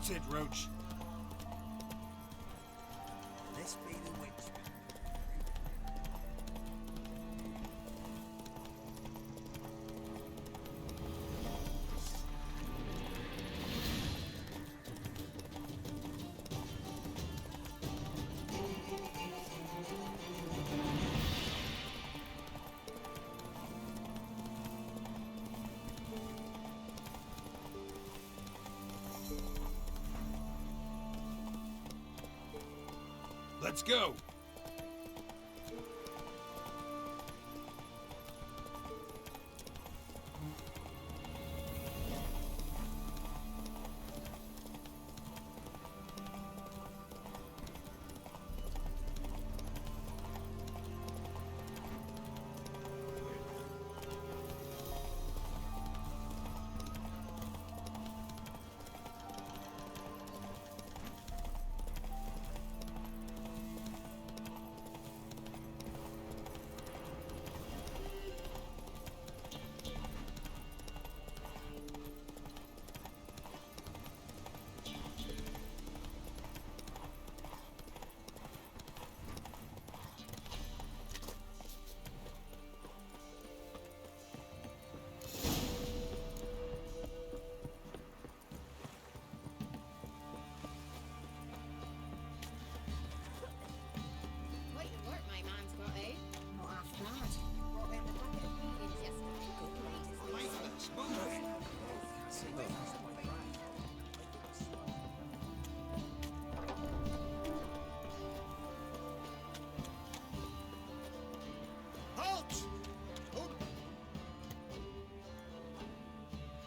That's it, Roach. This be the witch. Let's go.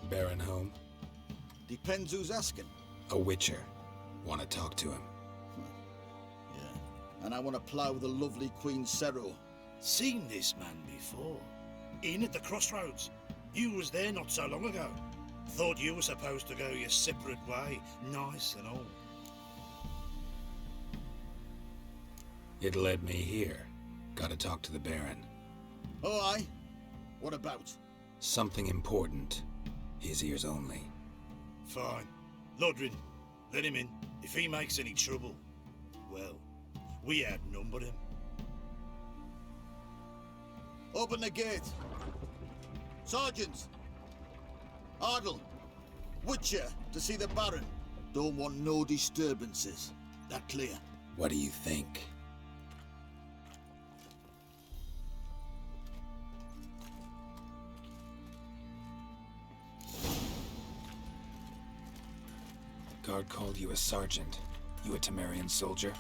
Baron home? Depends who's asking. A witcher. Want to talk to him? Yeah. And I want to plough the lovely Queen Cero. Seen this man before. In at the crossroads. You was there not so long ago. Thought you were supposed to go your separate way, nice and all. It led me here. Gotta talk to the Baron. Oh, aye? What about? Something important. His ears only. Fine. Lodrin, let him in. If he makes any trouble, well, we outnumber him. Open the gate. Sergeants! Ardle! Witcher, to see the Baron. Don't want no disturbances. That clear? What do you think? Guard called you a sergeant. You a Temerian soldier?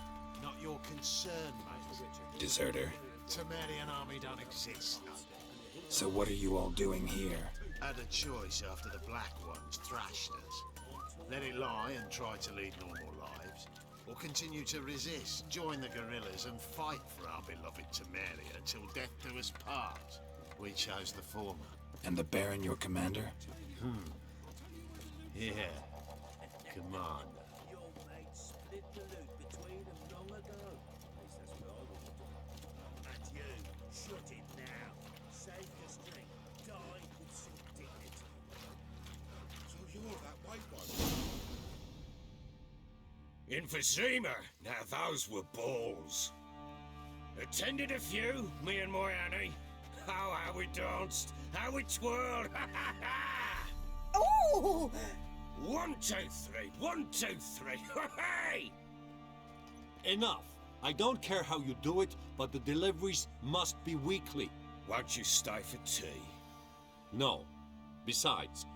Not your concern, mate. Deserter. Temerian army don't exist. So what are you all doing here? Had a choice after the Black Ones thrashed us. Let it lie and try to lead normal lives, or continue to resist, join the guerrillas and fight for our beloved Temeria till death do us part. We chose the former. And the Baron your commander? Yeah. Commander. Your mate split the loot between them long ago. At least that's what I would have done. And you, shut it now. Save the strength. Die with some dignity. So you're that white one? Emphysema! Now those were balls. Attended a few, me and my Annie. Oh, how we danced, how we twirled, ha ha ha! Oh! 1, 2, 3, 1, 2, 3, hey! Enough. I don't care how you do it, but the deliveries must be weekly. Won't you stay for tea? No. Besides,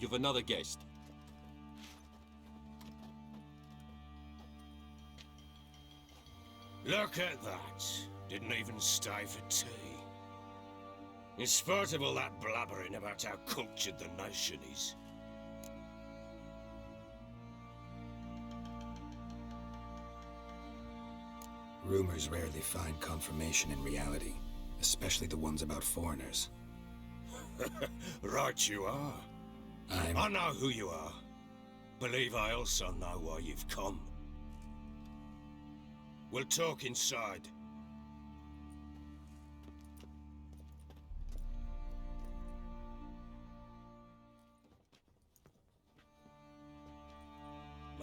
you've another guest. Look at that. Didn't even stay for tea. In spite of all that blabbering about how cultured the nation is. Rumors rarely find confirmation in reality, especially the ones about foreigners. Right you are. I know who you are. Believe I also know why you've come. We'll talk inside.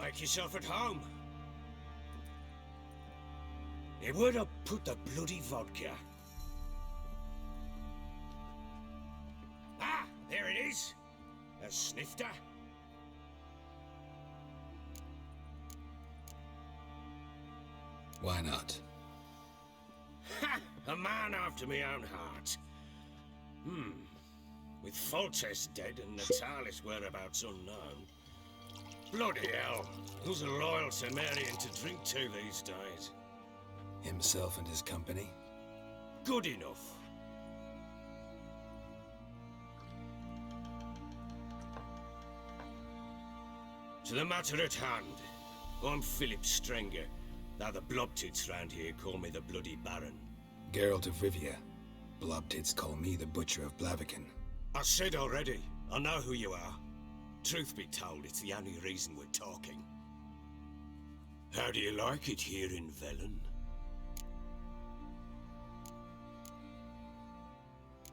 Make yourself at home. Hey, where'd I put the bloody vodka? Ah, there it is. A snifter. Why not? Ha! A man after my own heart. With Foltest dead and Natalis' whereabouts unknown. Bloody hell. Who's a loyal Cimmerian to drink to these days? Himself and his company? Good enough. To the matter at hand. I'm Philip Strenger, though the blobtits round here call me the Bloody Baron. Geralt of Rivia. Blobtits call me the Butcher of Blaviken. I said already, I know who you are. Truth be told, it's the only reason we're talking. How do you like it here in Velen?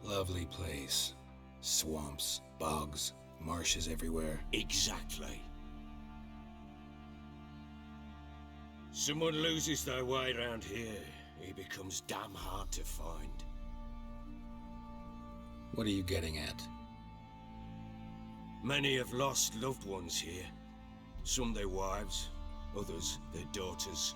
Lovely place. Swamps, bogs, marshes everywhere. Exactly. Someone loses their way round here, he becomes damn hard to find. What are you getting at? Many have lost loved ones here. Some their wives, others their daughters.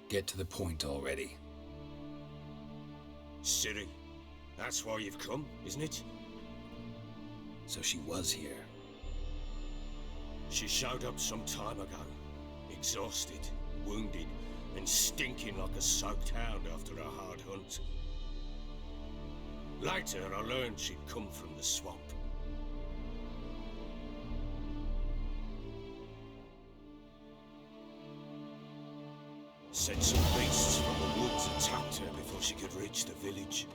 Get to the point already. Ciri, that's why you've come, isn't it? So she was here. She showed up some time ago, exhausted, wounded, and stinking like a soaked hound after a hard hunt. Later, I learned she'd come from the swamp. Said some beasts from the woods attacked her before she could reach the village.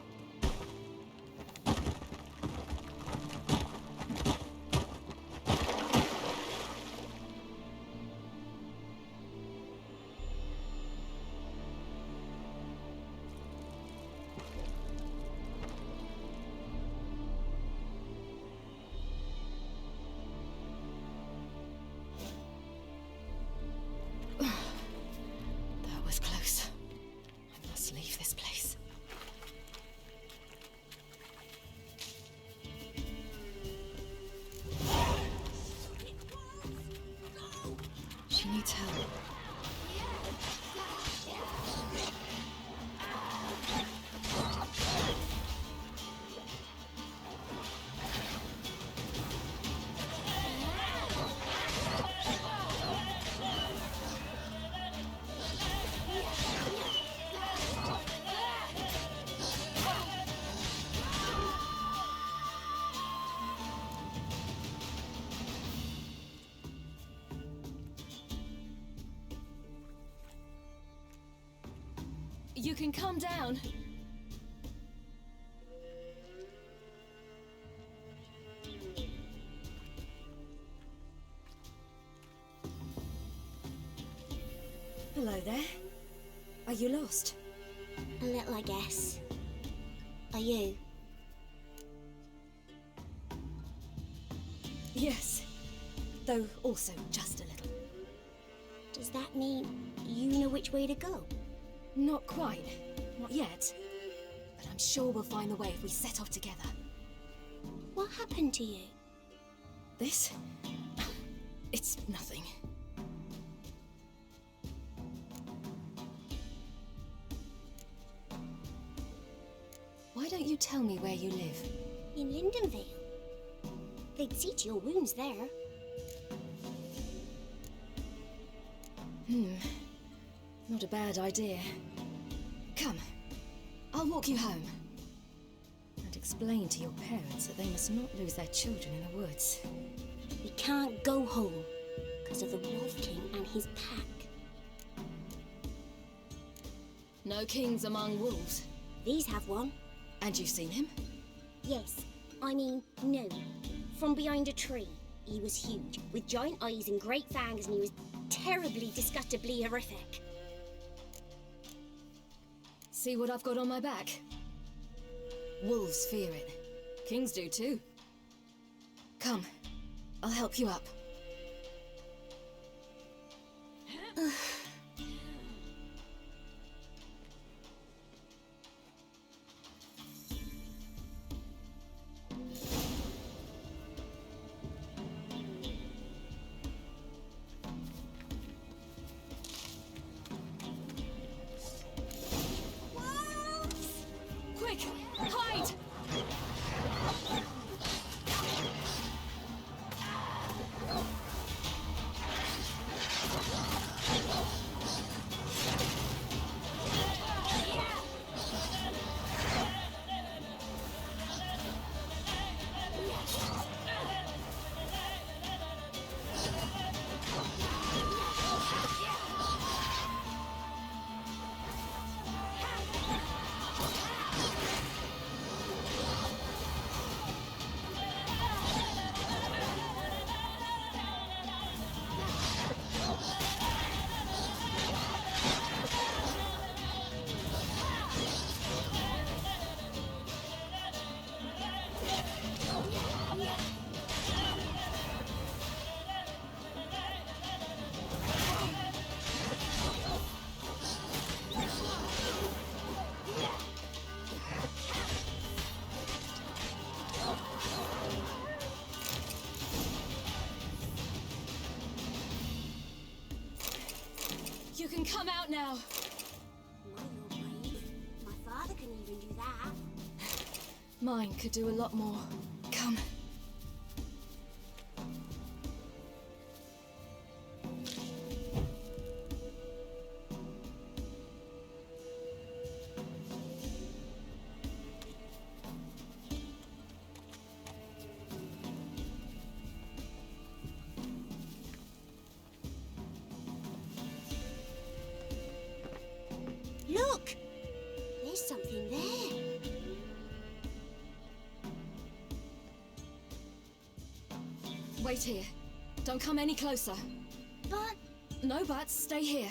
She needs help. You can calm down. Hello there. Are you lost? A little, I guess. Are you? Yes. Though also just a little. Does that mean you know which way to go? Not quite. Not yet. But I'm sure we'll find the way if we set off together. What happened to you? This? It's nothing. Why don't you tell me where you live? In Lindenvale. They'd see to your wounds there. Not a bad idea. Come, I'll walk you home. And explain to your parents that they must not lose their children in the woods. We can't go home because of the Wolf King and his pack. No kings among wolves. These have one. And you've seen him? Yes. I mean, no. From behind a tree. He was huge, with giant eyes and great fangs, and he was terribly, disgustingly horrific. See what I've got on my back? Wolves fear it. Kings do too. Come, I'll help you up. Quick, hide! You can come out now. Mine are brave. My father can even do that. Mine could do a lot more. Come. Look! There's something there. Wait here. Don't come any closer. But No buts. Stay here.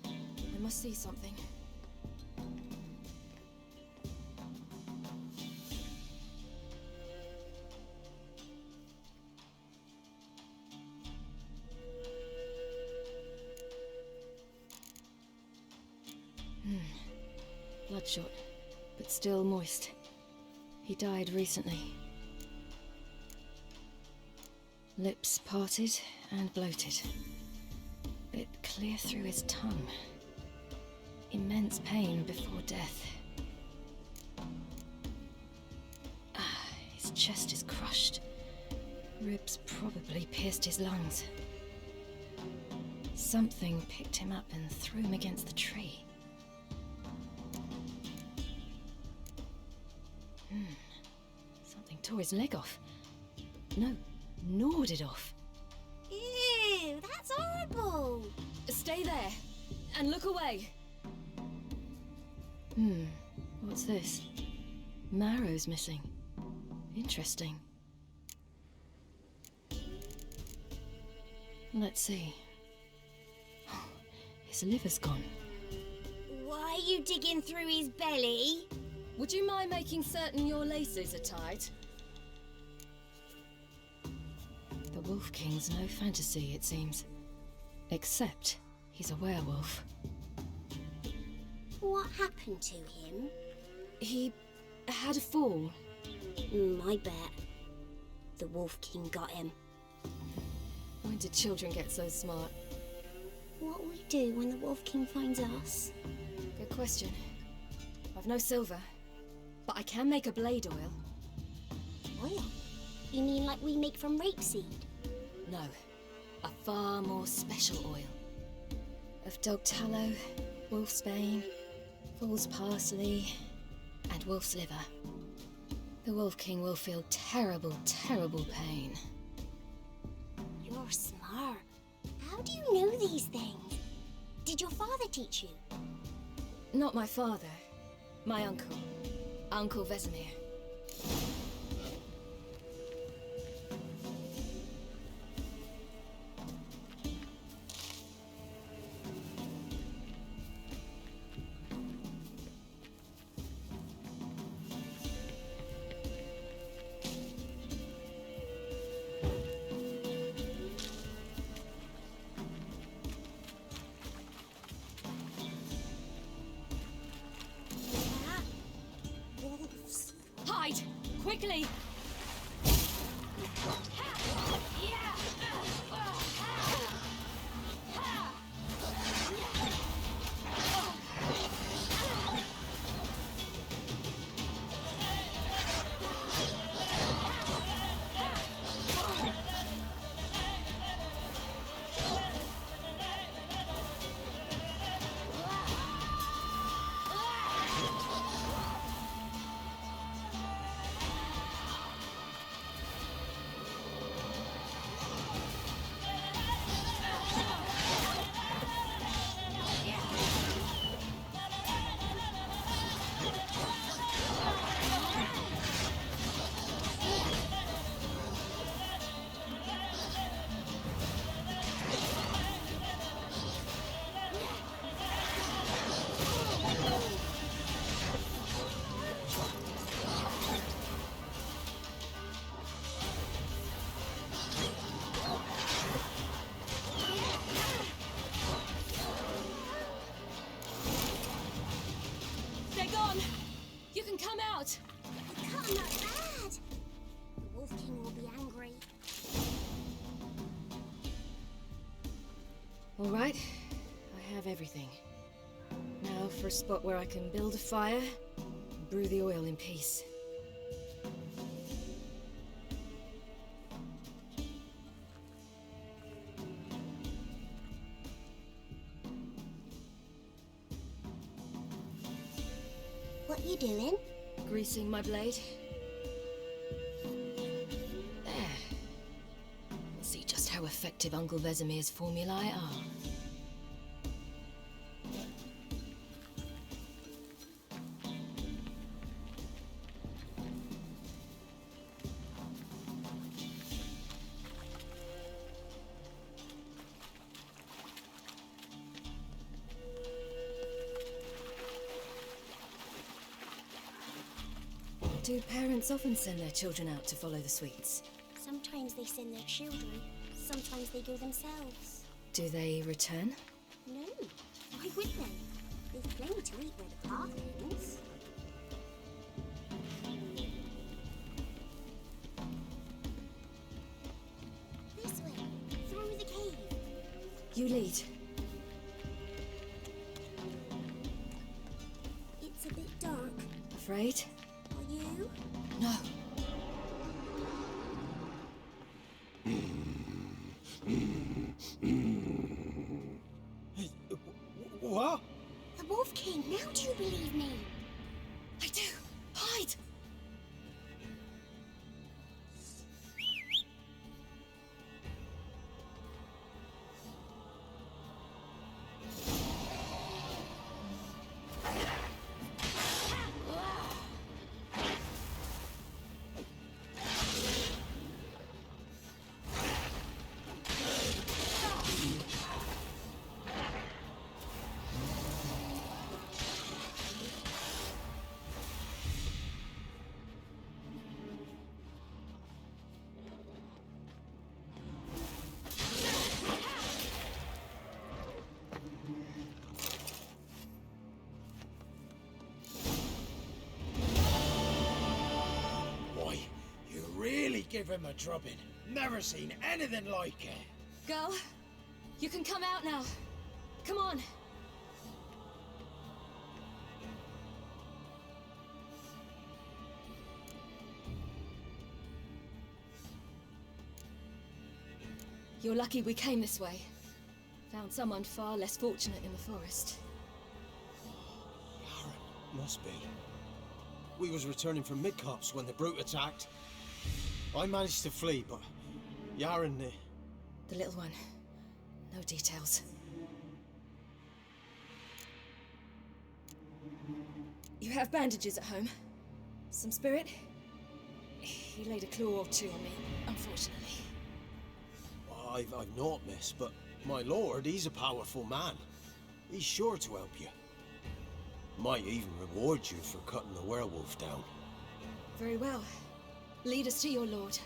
I must see something. Bloodshot, but still moist. He died recently. Lips parted and bloated. Bit clear through his tongue. Immense pain before death. His chest is crushed. Ribs probably pierced his lungs. Something picked him up and threw him against the tree. Something tore his leg off. No, gnawed it off. ew, that's horrible. Stay there and look away. What's this? Marrow's missing. Interesting. Let's see. His liver's gone. Why are you digging through his belly? Would you mind making certain your laces are tied? The Wolf King's no fantasy, it seems. Except he's a werewolf. What happened to him? He had a fall. I bet. The Wolf King got him. When did children get so smart? What'll we do when the Wolf King finds us? Good question. I've no silver, but I can make a blade oil. Oil? You mean like we make from rapeseed? No, a far more special oil. Of dog tallow, wolf's bane, fool's parsley, and wolf's liver. The Wolf King will feel terrible, terrible pain. You're smart. How do you know these things? Did your father teach you? Not my father. My uncle. Uncle Vesemir. quickly! They're gone! You can come out! You cut him that bad! The Wolf King will be angry. All right, I have everything. Now for a spot where I can build a fire and brew the oil in peace. What you doing? Greasing my blade. There. We'll see just how effective Uncle Vesemir's formulae are. Do parents often send their children out to follow the sweets? Sometimes they send their children, sometimes they go themselves. Do they return? No, why would they? They've plenty to eat where the path ends. This way, through the cave. You lead. It's a bit dark. Afraid? Are you? No. What? The Wolf King, now do you believe me? I do. Hide! Give him a drubbing. Never seen anything like it. Girl, you can come out now. Come on. You're lucky we came this way. Found someone far less fortunate in the forest. Yaren, must be. We was returning from Midcops when the brute attacked. I managed to flee, but Yaren... The little one. No details. You have bandages at home? Some spirit? He laid a claw or two on me, unfortunately. I've not, miss, but my lord, he's a powerful man. He's sure to help you. Might even reward you for cutting the werewolf down. Very well. Lead us to your lord.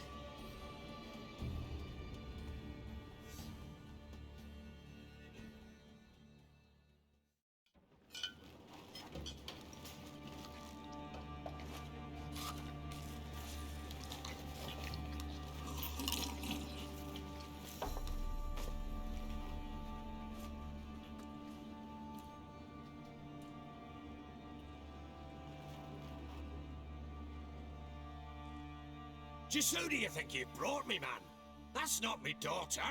Just who do you think you brought me, man? That's not me daughter.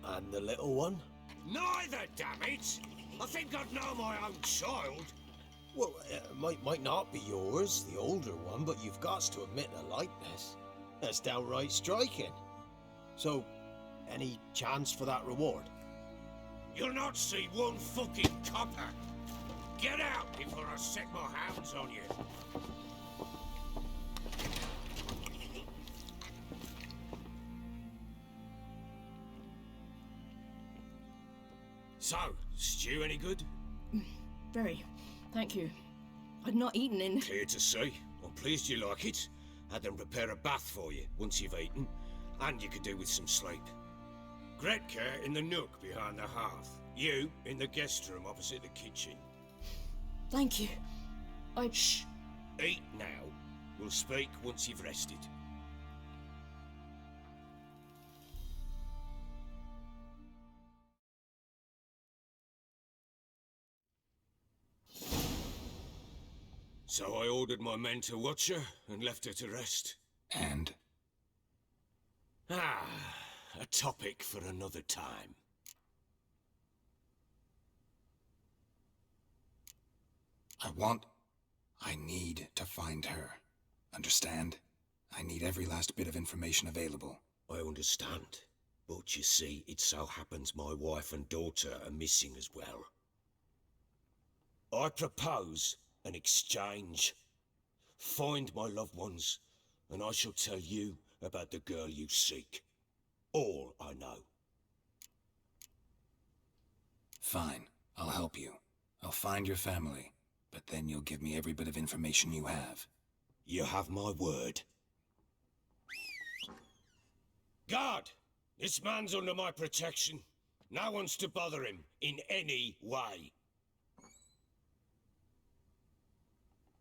And the little one? Neither, damn it! I think I'd know my own child. Well, it might not be yours, the older one, but you've got to admit a likeness. That's downright striking. So, any chance for that reward? You'll not see one fucking copper. Get out before I set my hands on you. So, stew any good? Very. Thank you. I'd not eaten in... Clear to see. I'm pleased you like it. Had them prepare a bath for you once you've eaten, and you could do with some sleep. Gretka in the nook behind the hearth. You in the guest room opposite the kitchen. Thank you. Shh. Eat now. We'll speak once you've rested. So I ordered my men to watch her and left her to rest. And? Ah, a topic for another time. I need to find her. Understand? I need every last bit of information available. I understand. But you see, it so happens my wife and daughter are missing as well. I propose an exchange. Find my loved ones, and I shall tell you about the girl you seek. All I know. Fine, I'll help you. I'll find your family, but then you'll give me every bit of information you have. You have my word. Guard! This man's under my protection. No one's to bother him in any way.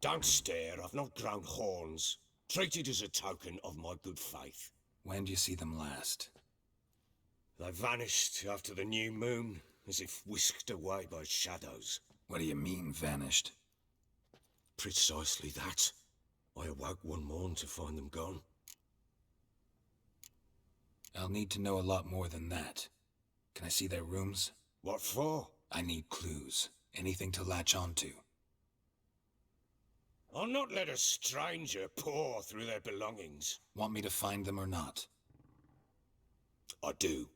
Don't stare, I've not grown horns. Treat it as a token of my good faith. When do you see them last? They vanished after the new moon, as if whisked away by shadows. What do you mean, vanished? Precisely that. I awoke one morn to find them gone. I'll need to know a lot more than that. Can I see their rooms? What for? I need clues. Anything to latch onto. I'll not let a stranger pore through their belongings. Want me to find them or not? I do.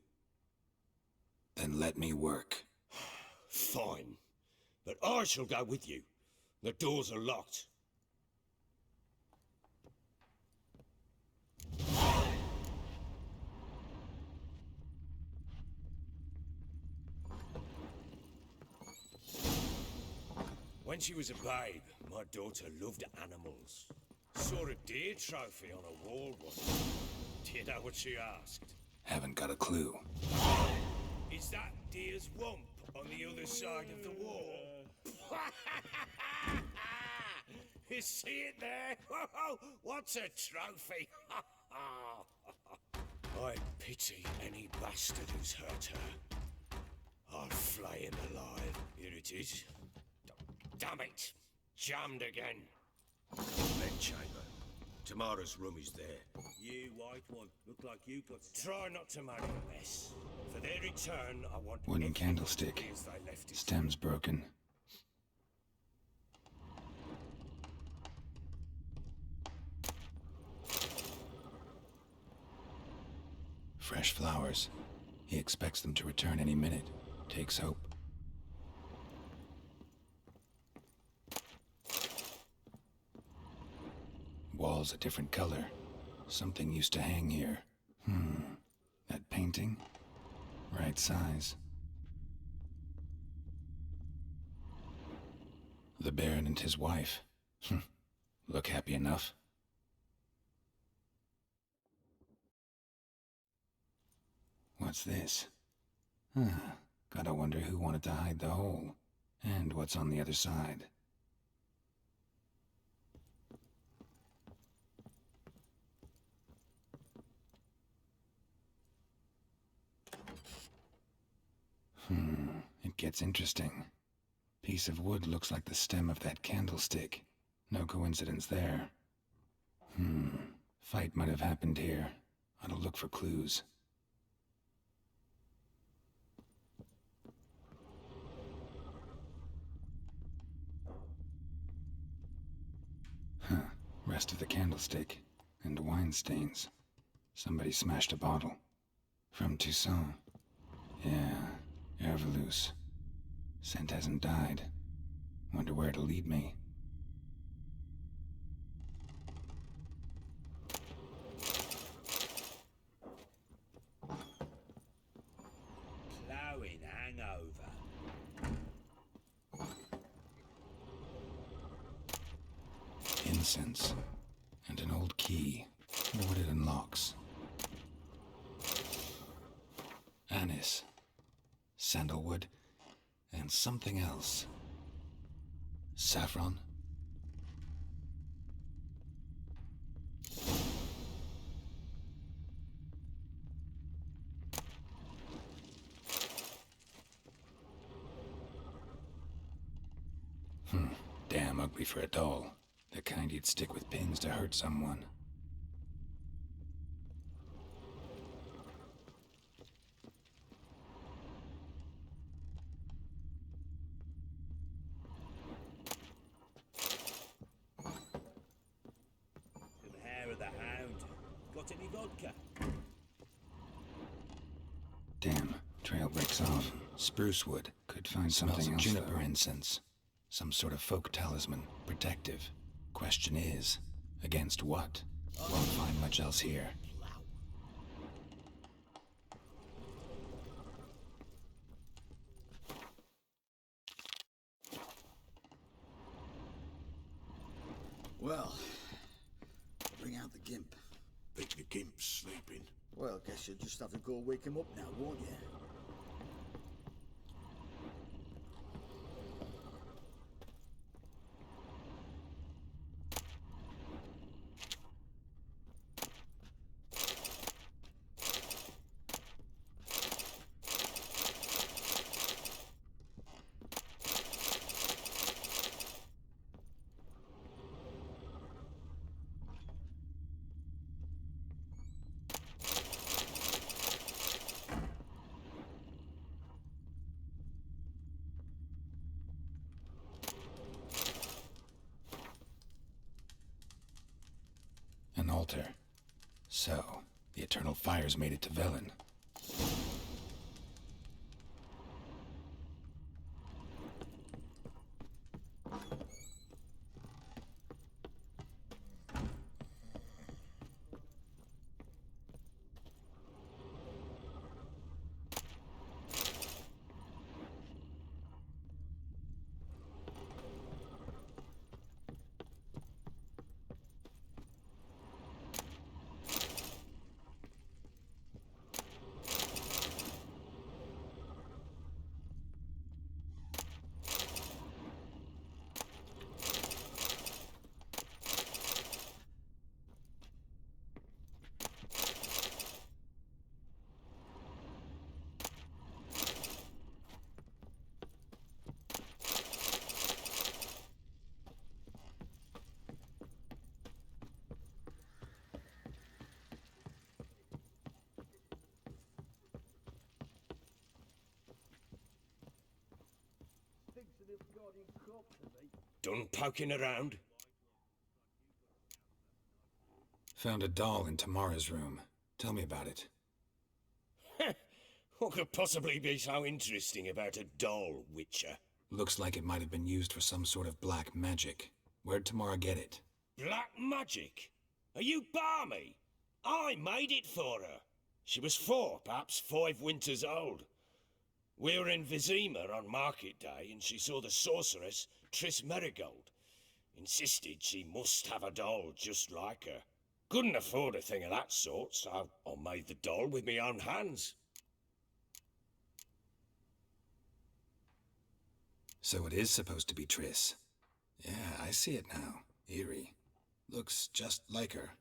Then let me work. Fine. But I shall go with you. The doors are locked. When she was a babe, my daughter loved animals. Saw a deer trophy on a wall once. Do you know what she asked? Haven't got a clue. Is that deer's wump on the other side of the wall? You see it there? What's a trophy? I pity any bastard who's hurt her. I'll flay him alive. Here it is. Damn it! Jammed again. Bed chamber. Tamara's room is there. You white one, look like you got... Try not to marry a mess. For their return, I want... Wooden candlestick. as they left it. Stem's broken. Fresh flowers. He expects them to return any minute. Takes hope. Wall's a different color. Something used to hang here. That painting? Right size. The Baron and his wife. Look happy enough. What's this? Gotta wonder who wanted to hide the hole. And what's on the other side. It gets interesting. Piece of wood looks like the stem of that candlestick. No coincidence there. Fight might have happened here. I ought to look for clues. Huh. Rest of the candlestick. And wine stains. Somebody smashed a bottle. From Toussaint. Yeah, Herveloos. Scent hasn't died. Wonder where it'll lead me. Ploughing hangover. Incense. And an old key. Wonder what it unlocks. Anise. Sandalwood. And something else. Saffron? Damn ugly for a doll. The kind you'd stick with pins to hurt someone. The hair of the hound. Got any vodka? Damn, trail breaks off. Spruce wood. Could find something else. Juniper incense. Some sort of folk talisman. Protective. Question is, against what? Won't find much else here. Well, bring out the gimp. Think the gimp's sleeping. Well, guess you'll just have to go wake him up now, won't you? An altar. So, the eternal fires made it to Velen. Done poking around? Found a doll in Tamara's room. Tell me about it. What could possibly be so interesting about a doll, Witcher? Looks like it might have been used for some sort of black magic. Where'd Tamara get it? Black magic? Are you balmy? I made it for her. She was 4, perhaps 5 winters old. We were in Vizima on market day, and she saw the sorceress, Triss Merigold. Insisted she must have a doll just like her. Couldn't afford a thing of that sort, so I made the doll with my own hands. So it is supposed to be Triss. Yeah, I see it now. Eerie. Looks just like her.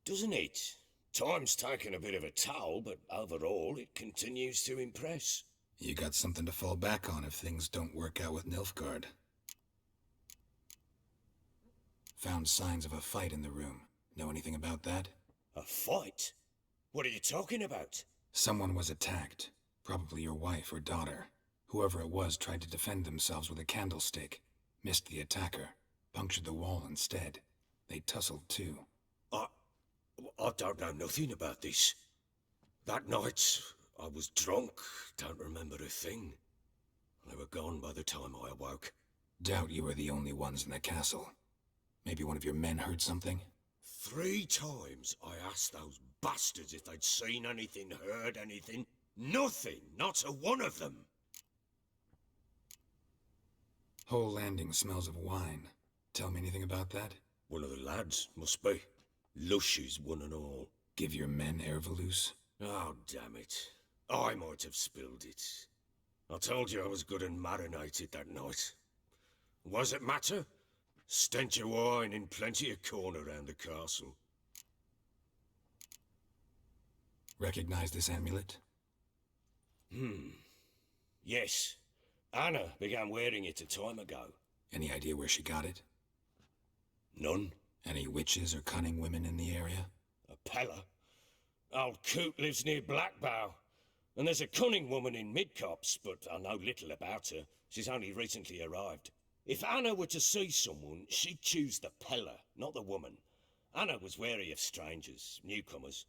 Doesn't it? Time's taken a bit of a toll, but overall it continues to impress. You got something to fall back on if things don't work out with Nilfgaard. Found signs of a fight in the room. Know anything about that? A fight? What are you talking about? Someone was attacked. Probably your wife or daughter. Whoever it was tried to defend themselves with a candlestick. Missed the attacker. Punctured the wall instead. They tussled too. I don't know nothing about this. That night, I was drunk, don't remember a thing. They were gone by the time I awoke. Doubt you were the only ones in the castle. Maybe one of your men heard something? 3 times I asked those bastards if they'd seen anything, heard anything. Nothing, not a one of them. Whole landing smells of wine. Tell me anything about that? One of the lads, must be. Lushes, one and all. Give your men Ervelus? Oh, damn it. I might have spilled it. I told you I was good and marinated that night. Was it matter? Stench of wine in plenty of corn around the castle. Recognize this amulet? Yes. Anna began wearing it a time ago. Any idea where she got it? None. Any witches or cunning women in the area? A Pella. Old Coot lives near Blackbow. And there's a cunning woman in Midcopse, but I know little about her. She's only recently arrived. If Anna were to see someone, she'd choose the Pella, not the woman. Anna was wary of strangers, newcomers.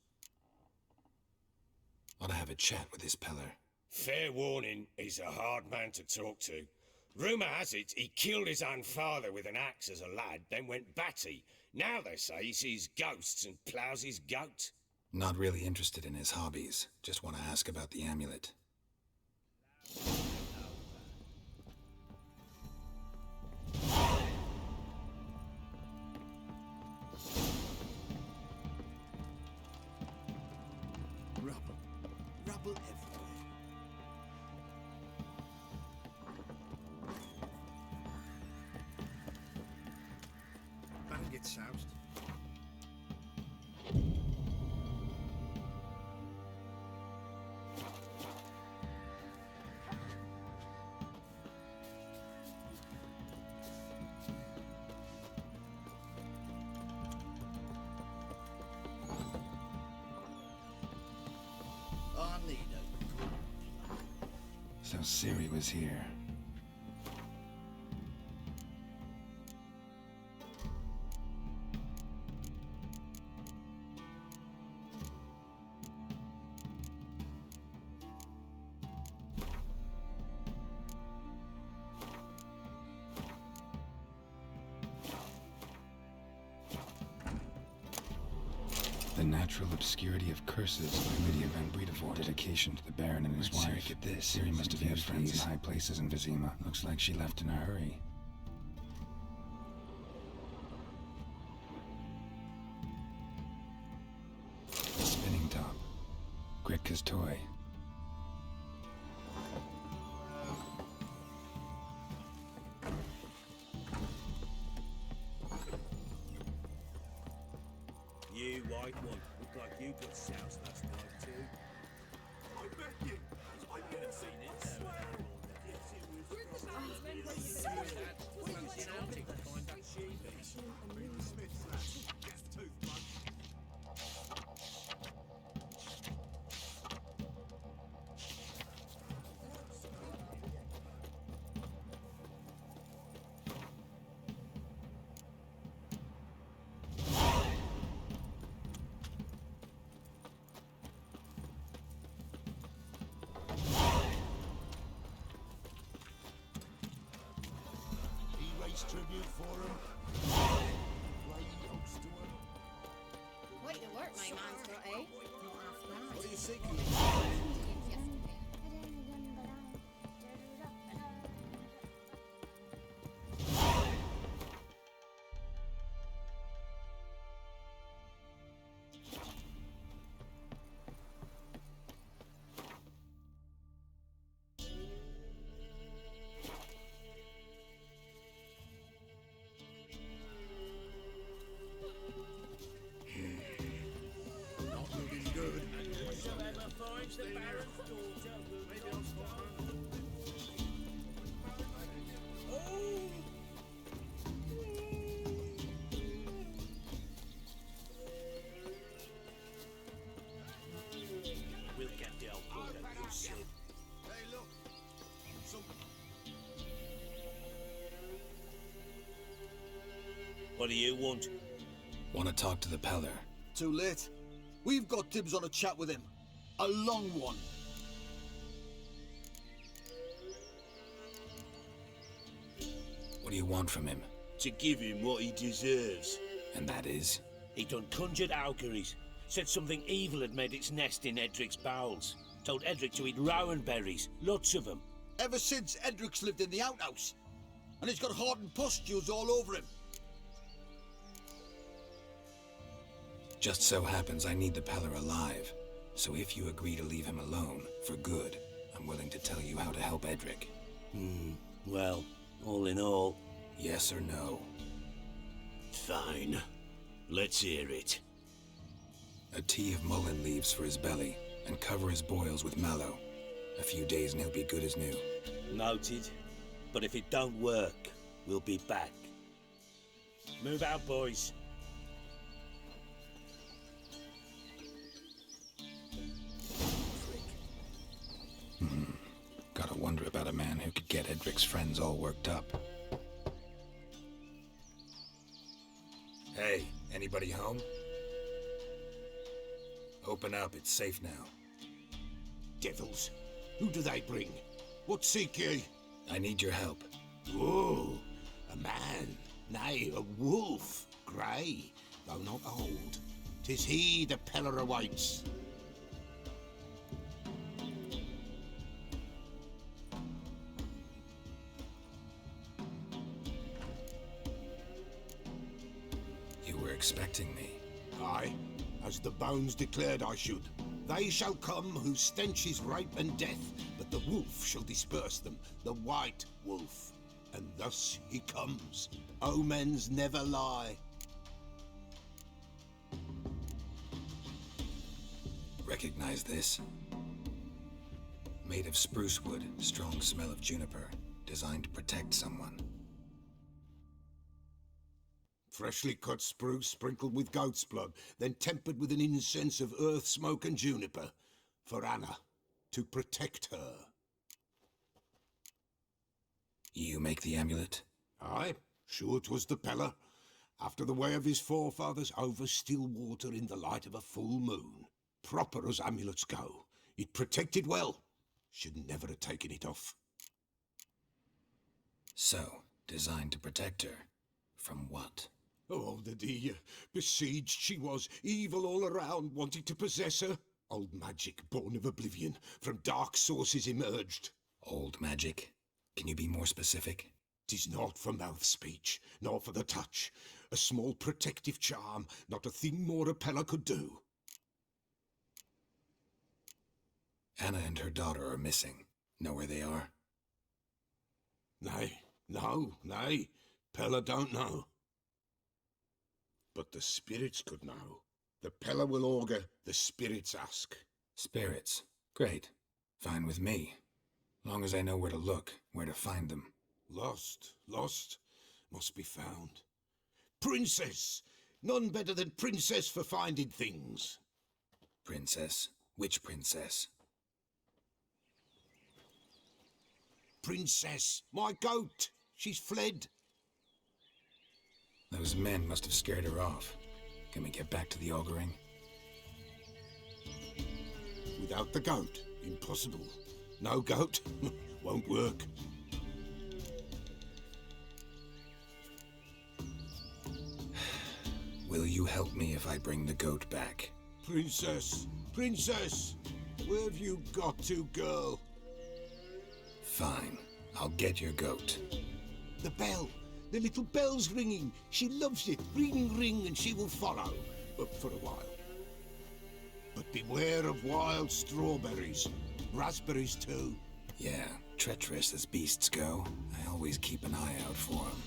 Ought to have a chat with this Peller. Fair warning, he's a hard man to talk to. Rumour has it he killed his own father with an axe as a lad, then went batty. Now they say he sees ghosts and ploughs his goat. Not really interested in his hobbies. Just want to ask about the amulet. Rubble everywhere. Bang it soused. I need a So Ciri was here. The Natural Obscurity of Curses by Lydia Van Bredevoort. Dedication to the Baron and his wife. Get this. Ciri must have had friends in high places in Vizima. Looks like she left in a hurry. A spinning top. Gritka's toy. You white one, look like you got soused last night too. I bet you. I haven't seen it. Swear. Yes, it was. What are you shouting to find that sheepish? Smith's lad. Gets toothbrush. tribute for him. Quite the work my man's got, eh? What do you think? The Baron's daughter will Oh! What do you want? Want to talk to the Peller. Too late. We've got dibs on a chat with him. A long one. What do you want from him? To give him what he deserves. And that is? He done conjured auguries. Said something evil had made its nest in Edric's bowels. Told Edric to eat rowan berries. Lots of them. Ever since Edric's lived in the outhouse. And he's got hardened pustules all over him. Just so happens I need the Peller alive. So if you agree to leave him alone, for good, I'm willing to tell you how to help Edric. Well, all in all... Yes or no? Fine. Let's hear it. A tea of mullein leaves for his belly, and cover his boils with mallow. A few days and he'll be good as new. Noted. But if it don't work, we'll be back. Move out, boys. Gotta wonder about a man who could get Edric's friends all worked up. Hey, anybody home? Open up, it's safe now. Devils, who do they bring? What seek ye? I need your help. Oh, a man, nay, a wolf, grey, though not old. 'Tis he the Peller awaits. You were expecting me. Aye, as the bones declared I should. They shall come whose stench is rape and death, but the wolf shall disperse them, the white wolf. And thus he comes. Omens never lie. Recognize this? Made of spruce wood, strong smell of juniper, designed to protect someone. Freshly cut spruce sprinkled with goat's blood, then tempered with an incense of earth, smoke and juniper. For Anna, to protect her. You make the amulet? Aye, sure 'twas the Peller. After the way of his forefathers, over still water in the light of a full moon. Proper as amulets go. It protected well. Should never have taken it off. So, designed to protect her. From what? Oh, the dear. Besieged she was, evil all around, wanting to possess her. Old magic, born of oblivion, from dark sources emerged. Old magic? Can you be more specific? 'Tis not for mouth speech, nor for the touch. A small protective charm, not a thing more a Peller could do. Anna and her daughter are missing. Know where they are? Nay, nay. Peller don't know. But the spirits could know. The Peller will augur, the spirits ask. Spirits. Great. Fine with me. Long as I know where to look, where to find them. Lost, must be found. Princess! None better than Princess for finding things. Princess? Which princess? Princess, my goat! She's fled. Those men must have scared her off. Can we get back to the auguring? Without the goat, impossible. No goat, won't work. Will you help me if I bring the goat back? Princess, where have you got to, girl? Fine, I'll get your goat. The bell, the little bell's ringing. She loves it. Ring, ring, and she will follow. But for a while. But beware of wild strawberries. Raspberries, too. Yeah, treacherous as beasts go. I always keep an eye out for them.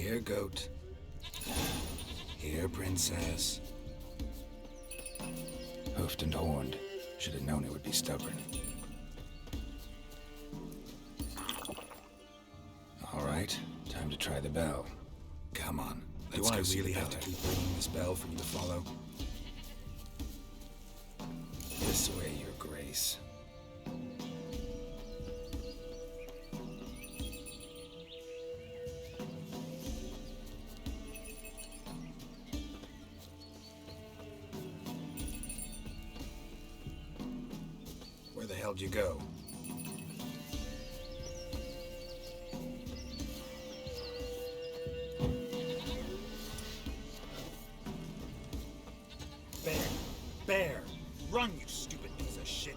Here, goat. Here, princess. Hoofed and horned. Should have known it would be stubborn. All right, time to try the bell. Come on, let's go. Do I really have to keep ringing this bell for you to follow? This way, Your Grace. Where the hell'd you go? Bear! Run, you stupid piece of shit!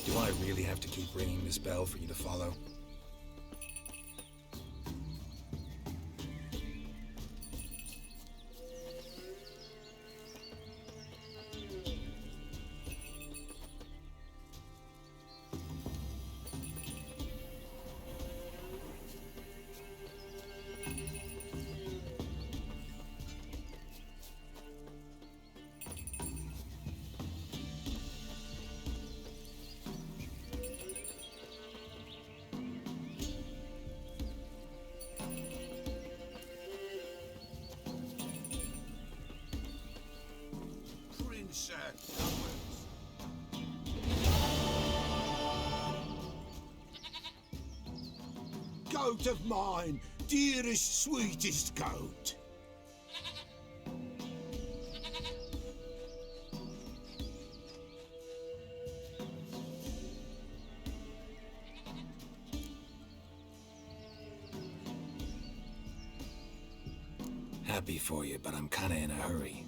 Do I really have to keep ringing this bell for you to follow? Goat of mine, dearest, sweetest goat. Happy for you, but I'm kinda in a hurry.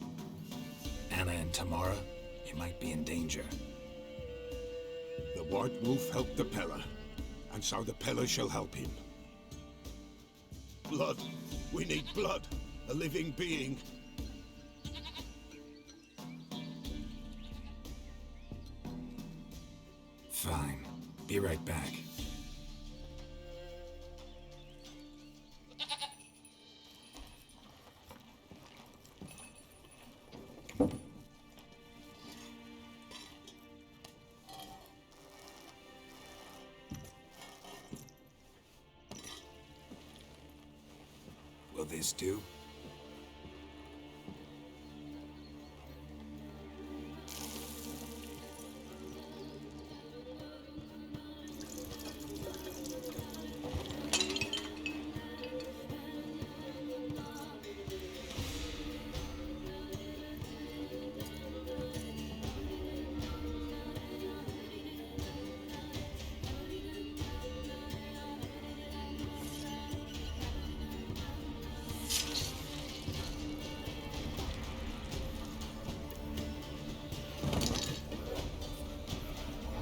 Anna and Tamara, you might be in danger. The White Wolf helped the Peller, and so the Peller shall help him. Blood. We need blood. A living being. Fine. Be right back. Will this do?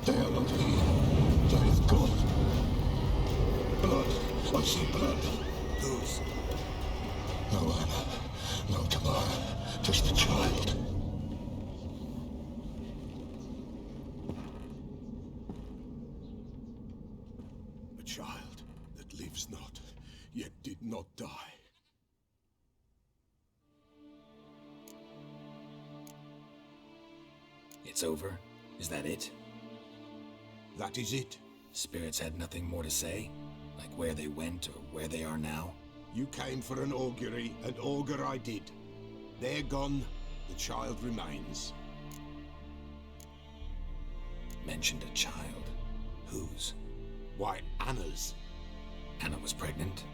They are not here. There is blood. Blood. I see blood. Whose? No Anna. No Tamara. Just the child. A child that lives not, yet did not die. It's over? Is that it? That is it. Spirits had nothing more to say? Like where they went or where they are now? You came for an augury, and augur I did. They're gone, the child remains. Mentioned a child. Whose? Why, Anna's. Anna was pregnant?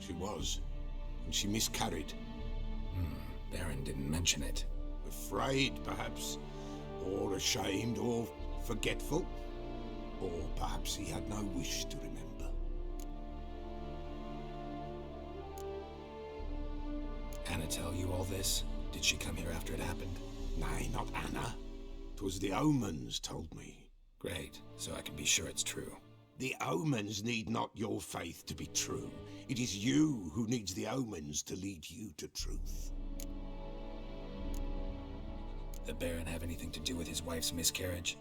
She was, and she miscarried. Baron didn't mention it. Afraid, perhaps, or ashamed, or forgetful. Or perhaps he had no wish to remember. Anna tell you all this? Did she come here after it happened? Nay, not Anna. 'Twas the omens told me. Great, so I can be sure it's true. The omens need not your faith to be true. It is you who needs the omens to lead you to truth. The Baron have anything to do with his wife's miscarriage?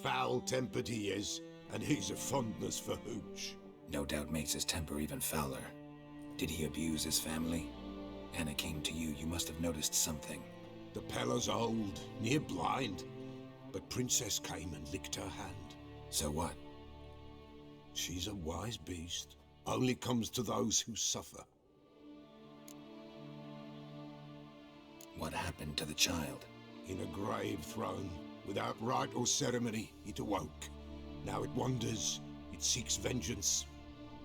Foul-tempered he is, and he's a fondness for hooch. No doubt makes his temper even fouler. Did he abuse his family? Anna came to you, you must have noticed something. The Pella's old, near blind, but Princess came and licked her hand. So what? She's a wise beast. Only comes to those who suffer. What happened to the child? In a grave thrown, without rite or ceremony, it awoke. Now it wanders, it seeks vengeance.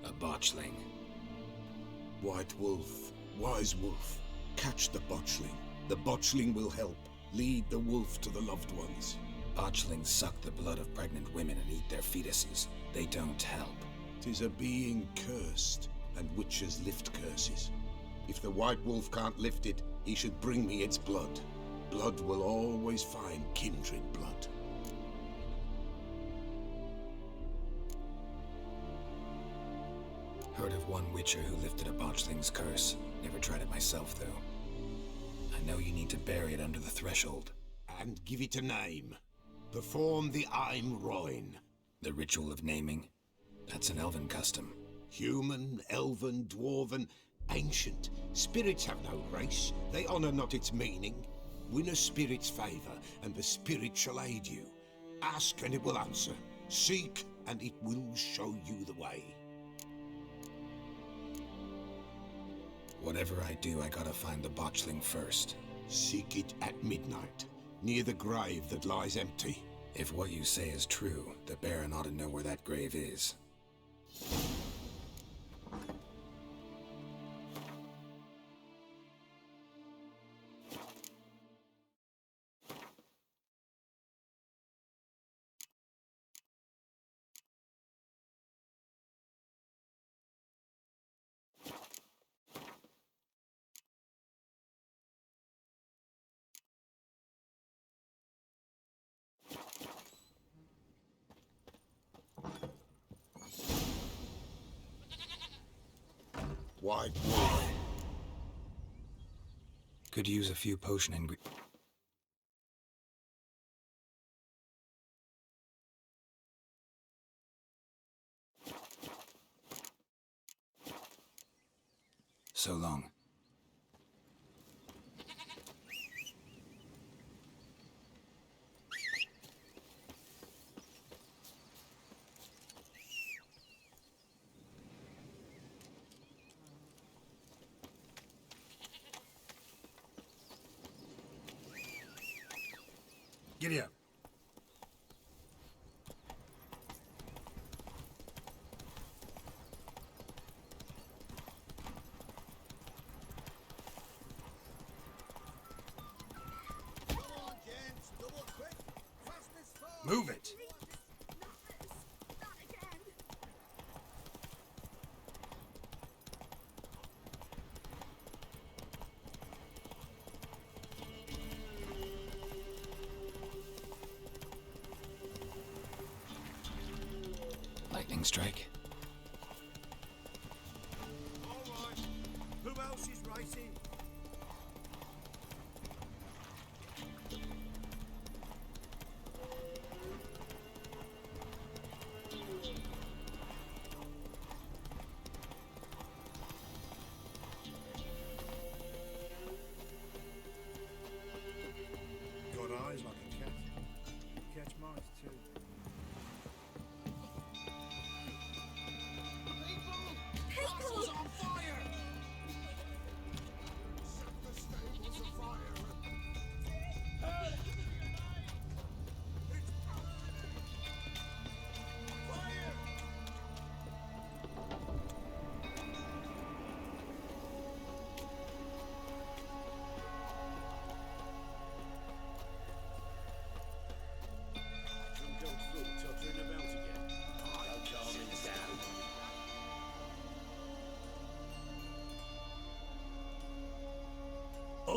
A botchling. White wolf, wise wolf, catch the botchling. The botchling will help, lead the wolf to the loved ones. Botchlings suck the blood of pregnant women and eat their fetuses. They don't help. 'Tis a being cursed, and witches lift curses. If the white wolf can't lift it, he should bring me its blood. Blood will always find kindred blood. Heard of one witcher who lifted a botchling's curse. Never tried it myself, though. I know you need to bury it under the threshold. And give it a name. Perform the Aim Roin. The ritual of naming? That's an elven custom. Human, elven, dwarven, ancient. Spirits have no race. They honor not its meaning. Win a spirit's favor, and the spirit shall aid you. Ask, and it will answer. Seek, and it will show you the way. Whatever I do, I gotta find the botchling first. Seek it at midnight, near the grave that lies empty. If what you say is true, the Baron ought to know where that grave is. White wolf. Could use a few potion ingredients. So long. Giddy up. Move it. Lightning strike. All right. Who else is racing? Got eyes like a cat. Catch mice too.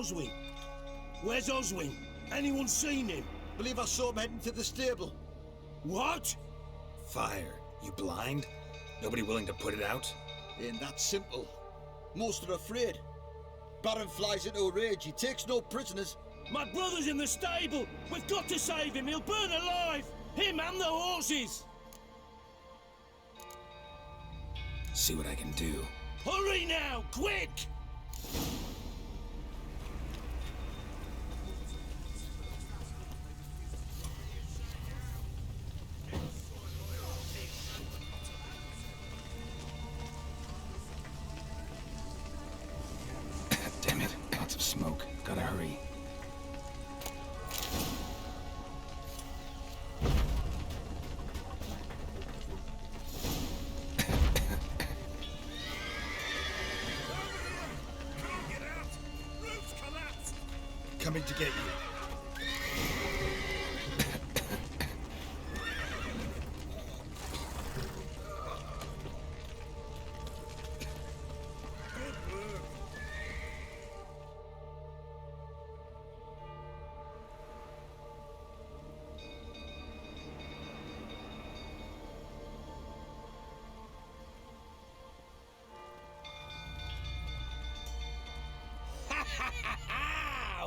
Oswin? Where's Oswin? Anyone seen him? Believe I saw him heading to the stable. What? Fire. You blind? Nobody willing to put it out? Ain't that simple. Most are afraid. Baron flies into a rage. He takes no prisoners. My brother's in the stable. We've got to save him. He'll burn alive. Him and the horses. See what I can do. Hurry now, quick! Damn it, lots of smoke. Gotta hurry. Coming to get you.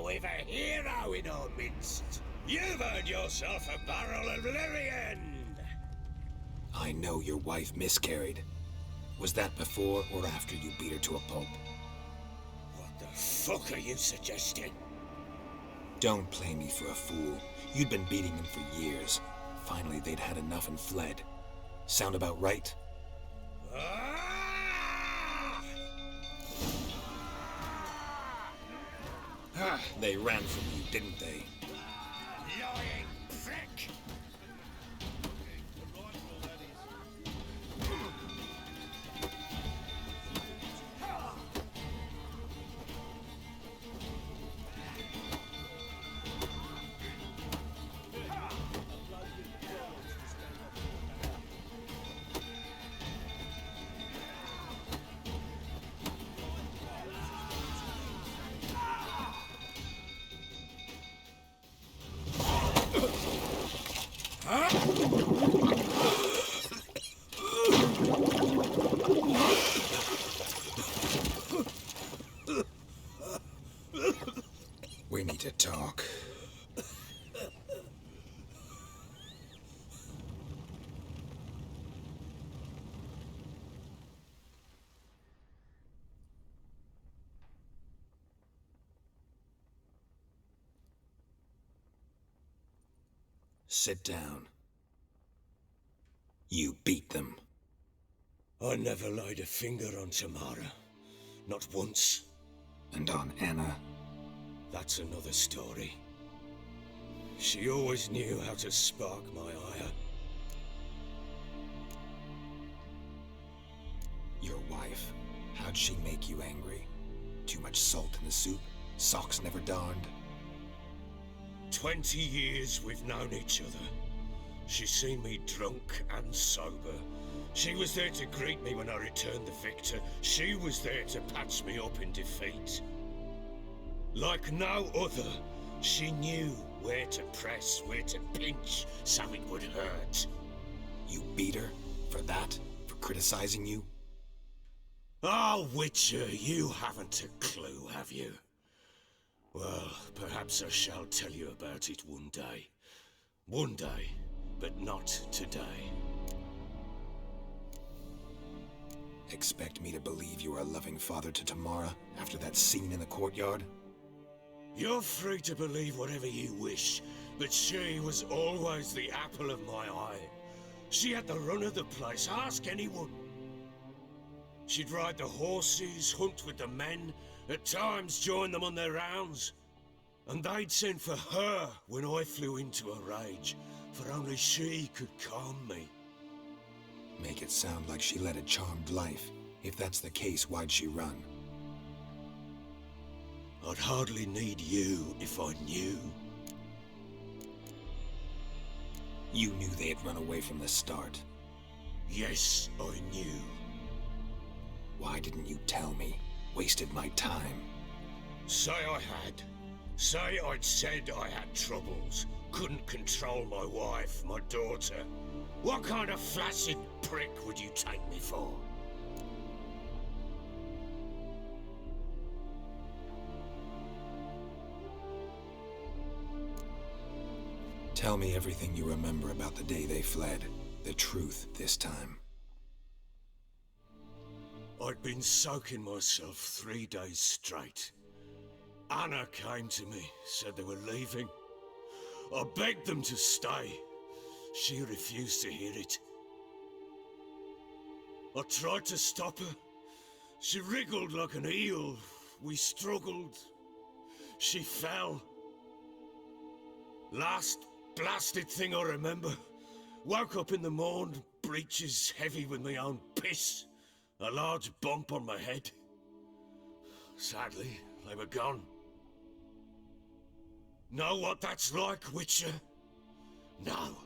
We've a hero in our midst. You've earned yourself a barrel of Lyrian. I know your wife miscarried. Was that before or after you beat her to a pulp? What the fuck are you suggesting? Don't play me for a fool. You'd been beating them for years. Finally, they'd had enough and fled. Sound about right? They ran from you, didn't they? Lying prick! We need to talk. Sit down. You beat them. I never laid a finger on Tamara. Not once. And on Anna? That's another story. She always knew how to spark my ire. Your wife. How'd she make you angry? Too much salt in the soup? Socks never darned? 20 years we've known each other. She's seen me drunk and sober. She was there to greet me when I returned the victor. She was there to patch me up in defeat. Like no other, she knew where to press, where to pinch, so it would hurt. You beat her? For that? For criticizing you? Oh, Witcher, you haven't a clue, have you? Well, perhaps I shall tell you about it one day. One day, but not today. Expect me to believe you are a loving father to Tamara after that scene in the courtyard? You're free to believe whatever you wish, but she was always the apple of my eye. She had the run of the place, ask anyone. She'd ride the horses, hunt with the men, at times join them on their rounds. And they'd send for her when I flew into a rage, for only she could calm me. Make it sound like she led a charmed life. If that's the case, why'd she run? I'd hardly need you if I knew. You knew they had run away from the start. Yes, I knew. Why didn't you tell me? Wasted my time. Say I had. Say I'd said I had troubles. Couldn't control my wife, my daughter. What kind of flaccid prick would you take me for? Tell me everything you remember about the day they fled. The truth this time. I'd been soaking myself 3 days straight. Anna came to me, said they were leaving. I begged them to stay. She refused to hear it. I tried to stop her. She wriggled like an eel. We struggled. She fell. Last blasted thing I remember. Woke up in the morn, breeches heavy with my own piss. A large bump on my head. Sadly, they were gone. Know what that's like, Witcher? No.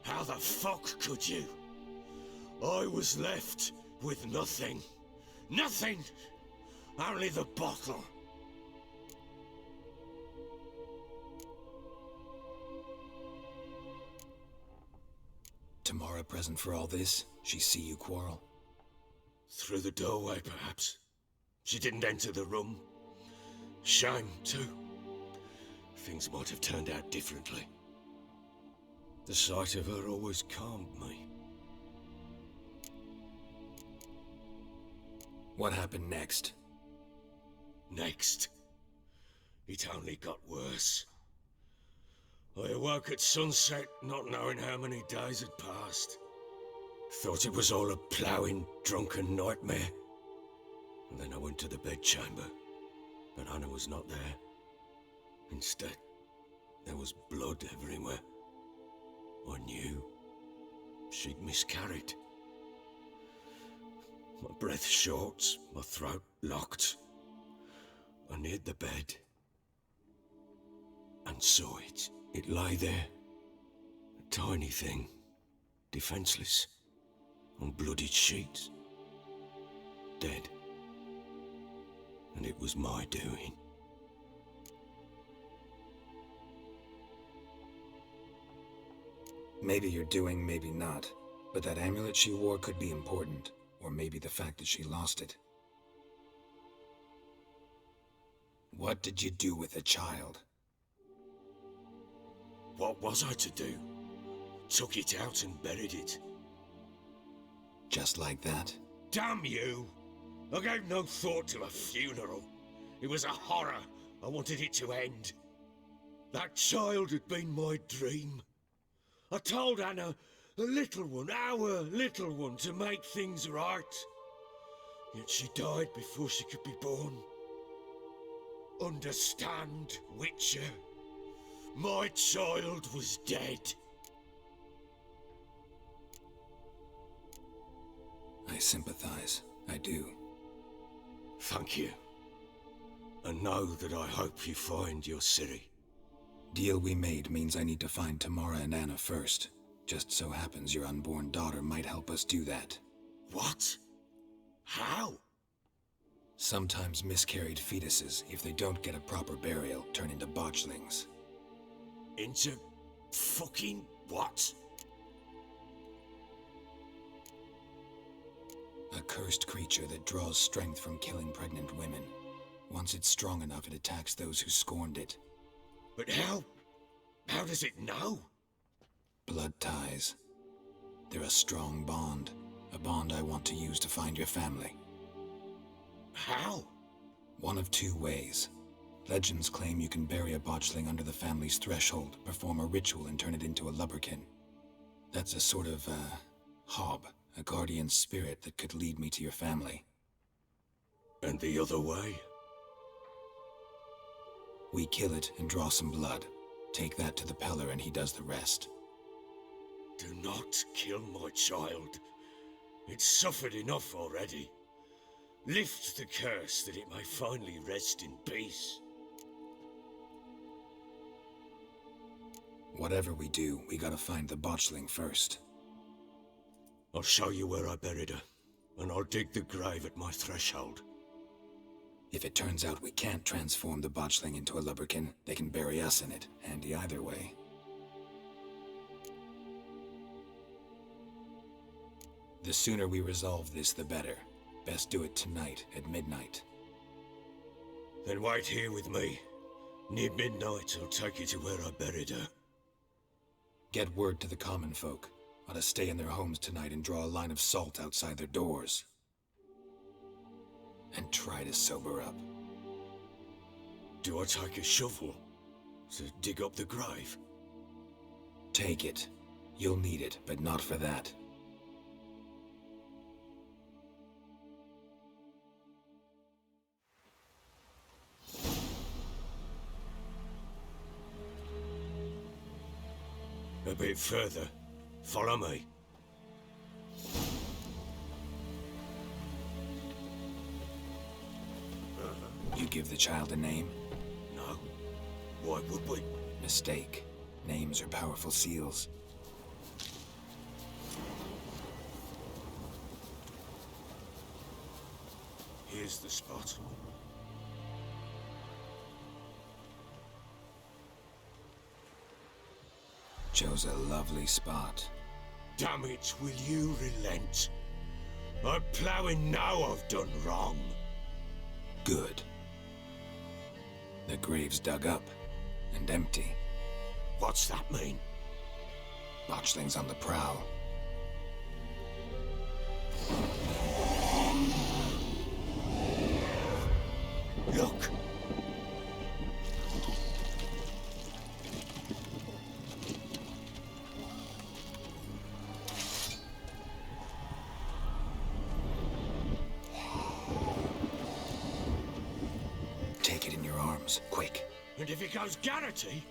How the fuck could you? I was left with nothing. Nothing! Only the bottle. Tamara present for all this? She see you quarrel? Through the doorway, perhaps. She didn't enter the room. Shame, too. Things might have turned out differently. The sight of her always calmed me. What happened next? Next? It only got worse. I awoke at sunset, not knowing how many days had passed. Thought it was all a ploughing, drunken nightmare. And then I went to the bedchamber, but Anna was not there. Instead, there was blood everywhere. I knew she'd miscarried. My breath short, my throat locked. I neared the bed and saw it. It lay there, a tiny thing, defenseless, on bloodied sheets, dead. And it was my doing. Maybe you're doing, maybe not. But that amulet she wore could be important. Or maybe the fact that she lost it. What did you do with the child? What was I to do? Took it out and buried it. Just like that? Damn you! I gave no thought to a funeral. It was a horror. I wanted it to end. That child had been my dream. I told Anna, the little one, our little one, to make things right. Yet she died before she could be born. Understand, Witcher? My child was dead. I sympathize. I do. Thank you. And know that I hope you find your Ciri. Deal we made means I need to find Tamara and Anna first. Just so happens your unborn daughter might help us do that. What? How? Sometimes miscarried fetuses, if they don't get a proper burial, turn into botchlings. Into fucking what? A cursed creature that draws strength from killing pregnant women. Once it's strong enough, it attacks those who scorned it. But how? How does it know? Blood ties. They're a strong bond. A bond I want to use to find your family. How? One of two ways. Legends claim you can bury a botchling under the family's threshold, perform a ritual and turn it into a lubberkin. That's a sort of, hob, a guardian spirit that could lead me to your family. And the other way? We kill it and draw some blood. Take that to the Peller and he does the rest. Do not kill my child. It's suffered enough already. Lift the curse that it may finally rest in peace. Whatever we do, we gotta find the botchling first. I'll show you where I buried her, and I'll dig the grave at my threshold. If it turns out we can't transform the botchling into a lubberkin, they can bury us in it. Handy either way. The sooner we resolve this, the better. Best do it tonight at midnight. Then wait here with me. Near midnight, I'll take you to where I buried her. Get word to the common folk. Ought to stay in their homes tonight and draw a line of salt outside their doors. And try to sober up. Do I take a shovel to dig up the grave? Take it. You'll need it, but not for that. A bit further. Follow me. You give the child a name? No. Why would we? Mistake. Names are powerful seals. Here's the spot. Chose a lovely spot. Damn it, will you relent? I'm ploughing now I've done wrong. Good. The grave's dug up and empty. What's that mean? Botchling's on the prowl. Look! Take it in your arms, quick. And if it goes Garrity,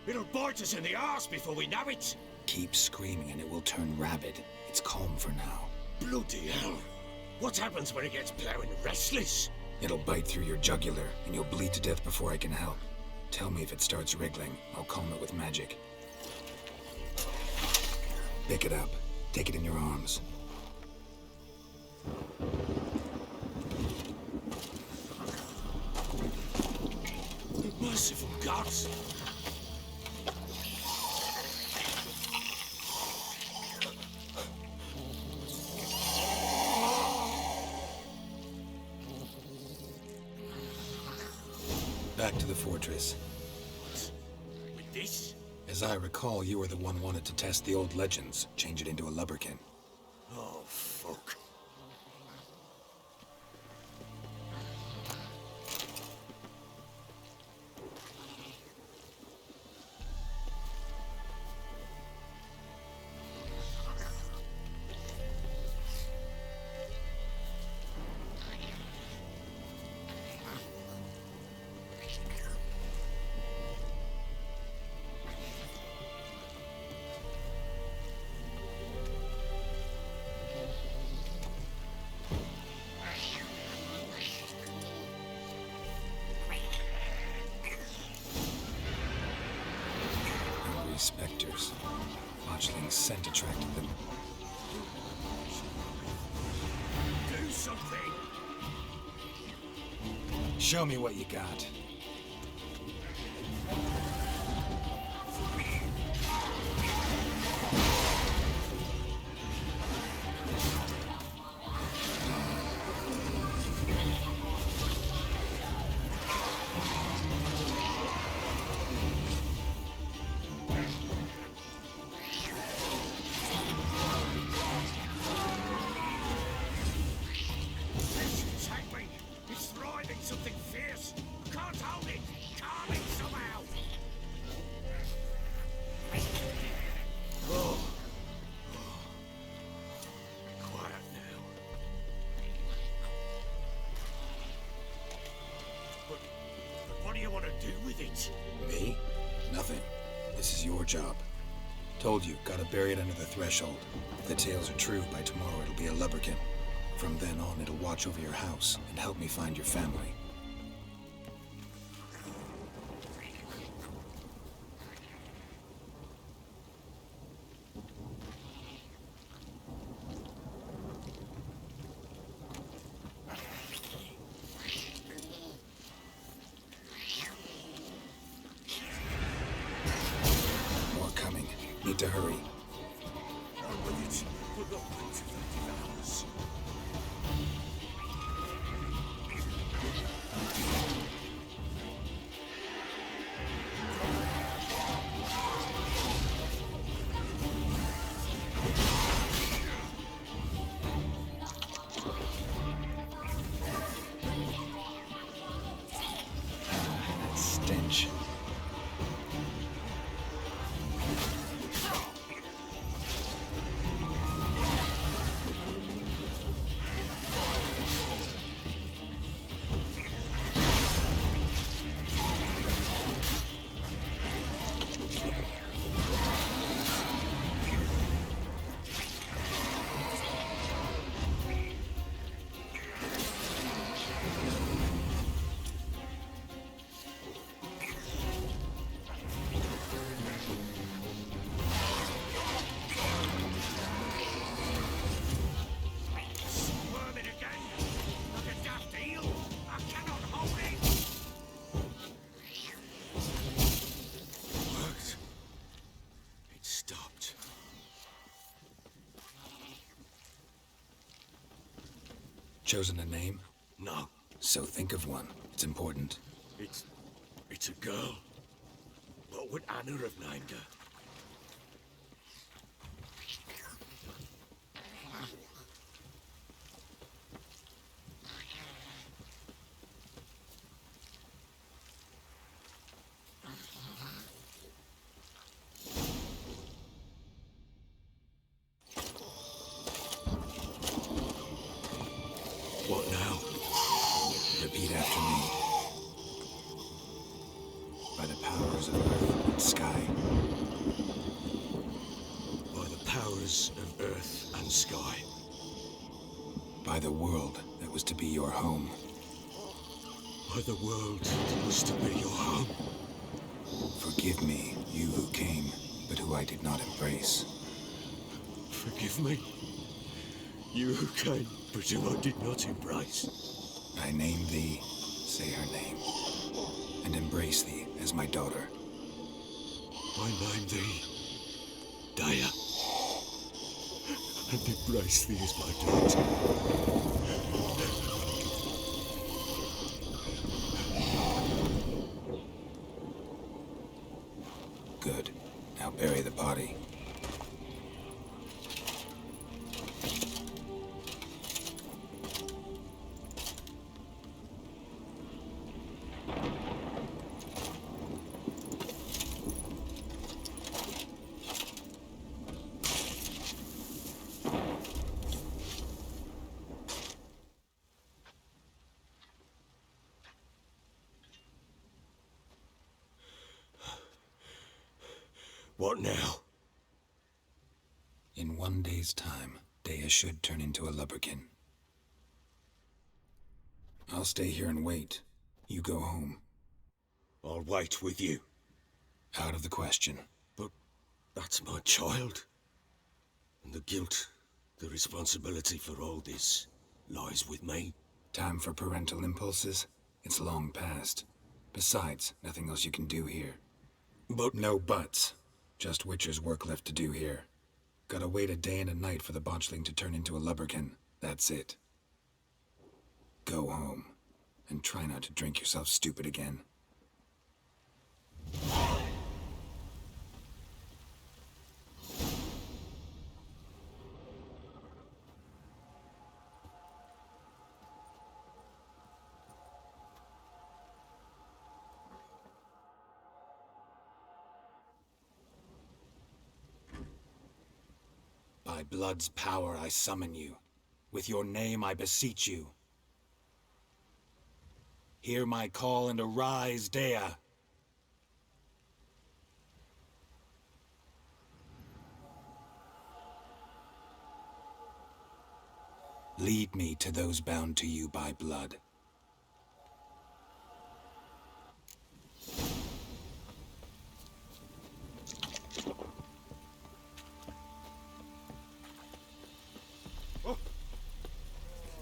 it'll bite us in the arse before we know it. Keep screaming and it will turn rabid. It's calm for now. Bloody hell. What happens when it gets ploughing restless? It'll bite through your jugular and you'll bleed to death before I can help. Tell me if it starts wriggling. I'll calm it with magic. Pick it up. Take it in your arms. Merciful gods! Back to the fortress. With this? As I recall, you were the one wanted to test the old legends, change it into a lubberkin. Oh, fuck. Spectres. Botchling's scent attracted them. Do something! Show me what you got. Me? Nothing. This is your job. Told you, gotta bury it under the threshold. If the tales are true, by tomorrow it'll be a lubberkin. From then on, it'll watch over your house and help me find your family. need to hurry. On with it. We're not meant to devours. That stench. Chosen a name? No. So think of one. It's important. It's a girl. What would Anna have named her? What now? Repeat after me. By the powers of earth and sky. By the powers of earth and sky. By the world that was to be your home. By the world that was to be your home. Forgive me, you who came, but who I did not embrace. Forgive me. You who came, but who I did not embrace. I name thee, say her name, and embrace thee as my daughter. I name thee, Daya, and embrace thee as my daughter. Good. Now bury the body. What now? In 1 day's time, Dea should turn into a lubberkin. I'll stay here and wait. You go home. I'll wait with you. Out of the question. But that's my child. And the guilt, the responsibility for all this lies with me. Time for parental impulses? It's long past. Besides, nothing else you can do here. But no buts. Just Witcher's work left to do here. Gotta wait a day and a night for the botchling to turn into a lubberkin. That's it. Go home. And try not to drink yourself stupid again. By blood's power I summon you. With your name I beseech you. Hear my call and arise, Dea. Lead me to those bound to you by blood.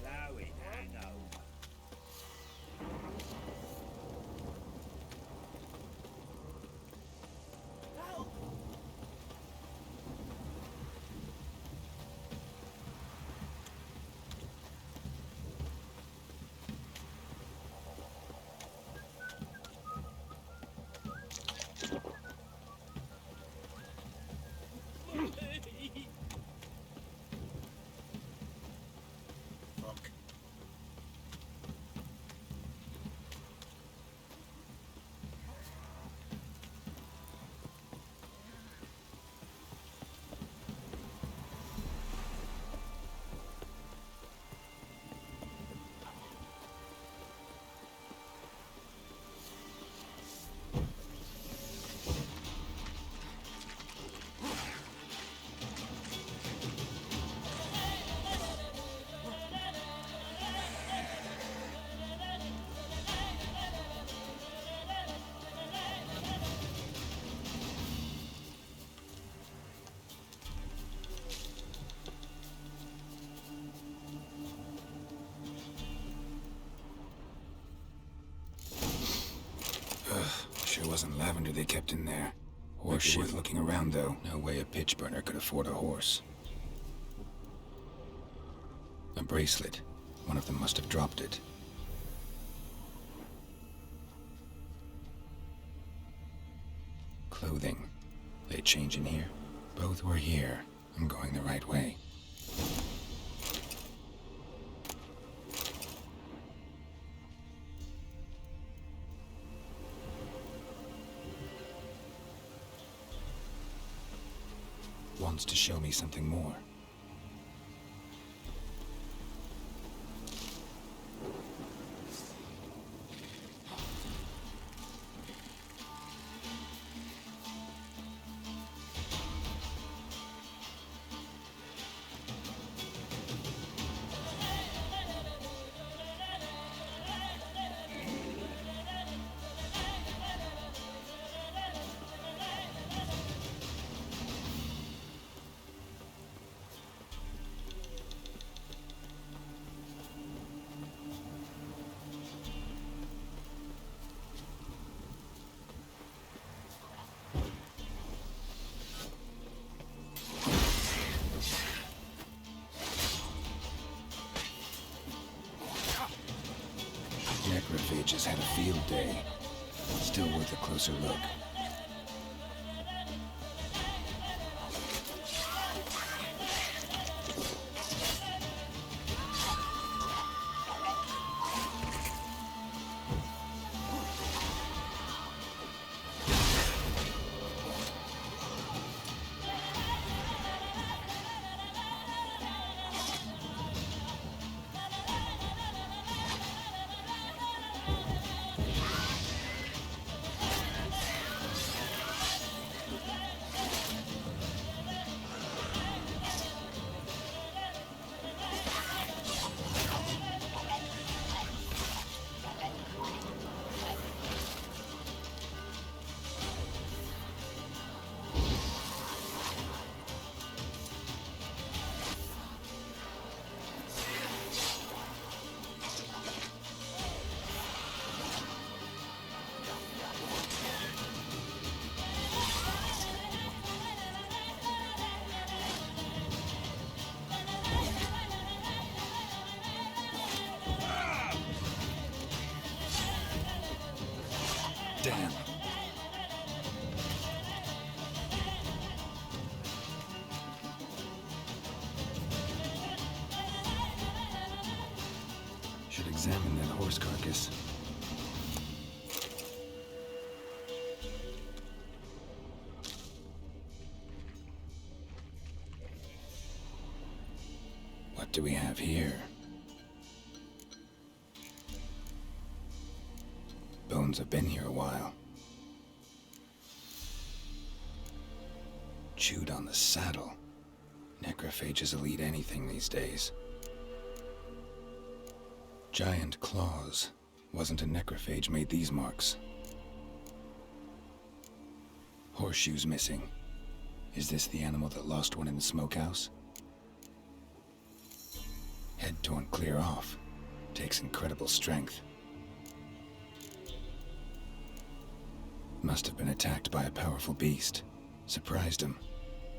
Slowing hangover. wonder they kept in there. Horseshoe. Worth looking around, though. No way a pitch burner could afford a horse. A bracelet. One of them must have dropped it. Clothing. They change in here? Both were here. I'm going the right way. Wants to show me something more. Necrophages had a field day. Still worth a closer look. Damn. Should examine that horse carcass. What do we have here? Bones have been here a while. Chewed on the saddle. Necrophages will eat anything these days. Giant claws. Wasn't a necrophage made these marks. Horseshoes missing. Is this the animal that lost one in the smokehouse? Head torn clear off. Takes incredible strength. Must have been attacked by a powerful beast. Surprised him.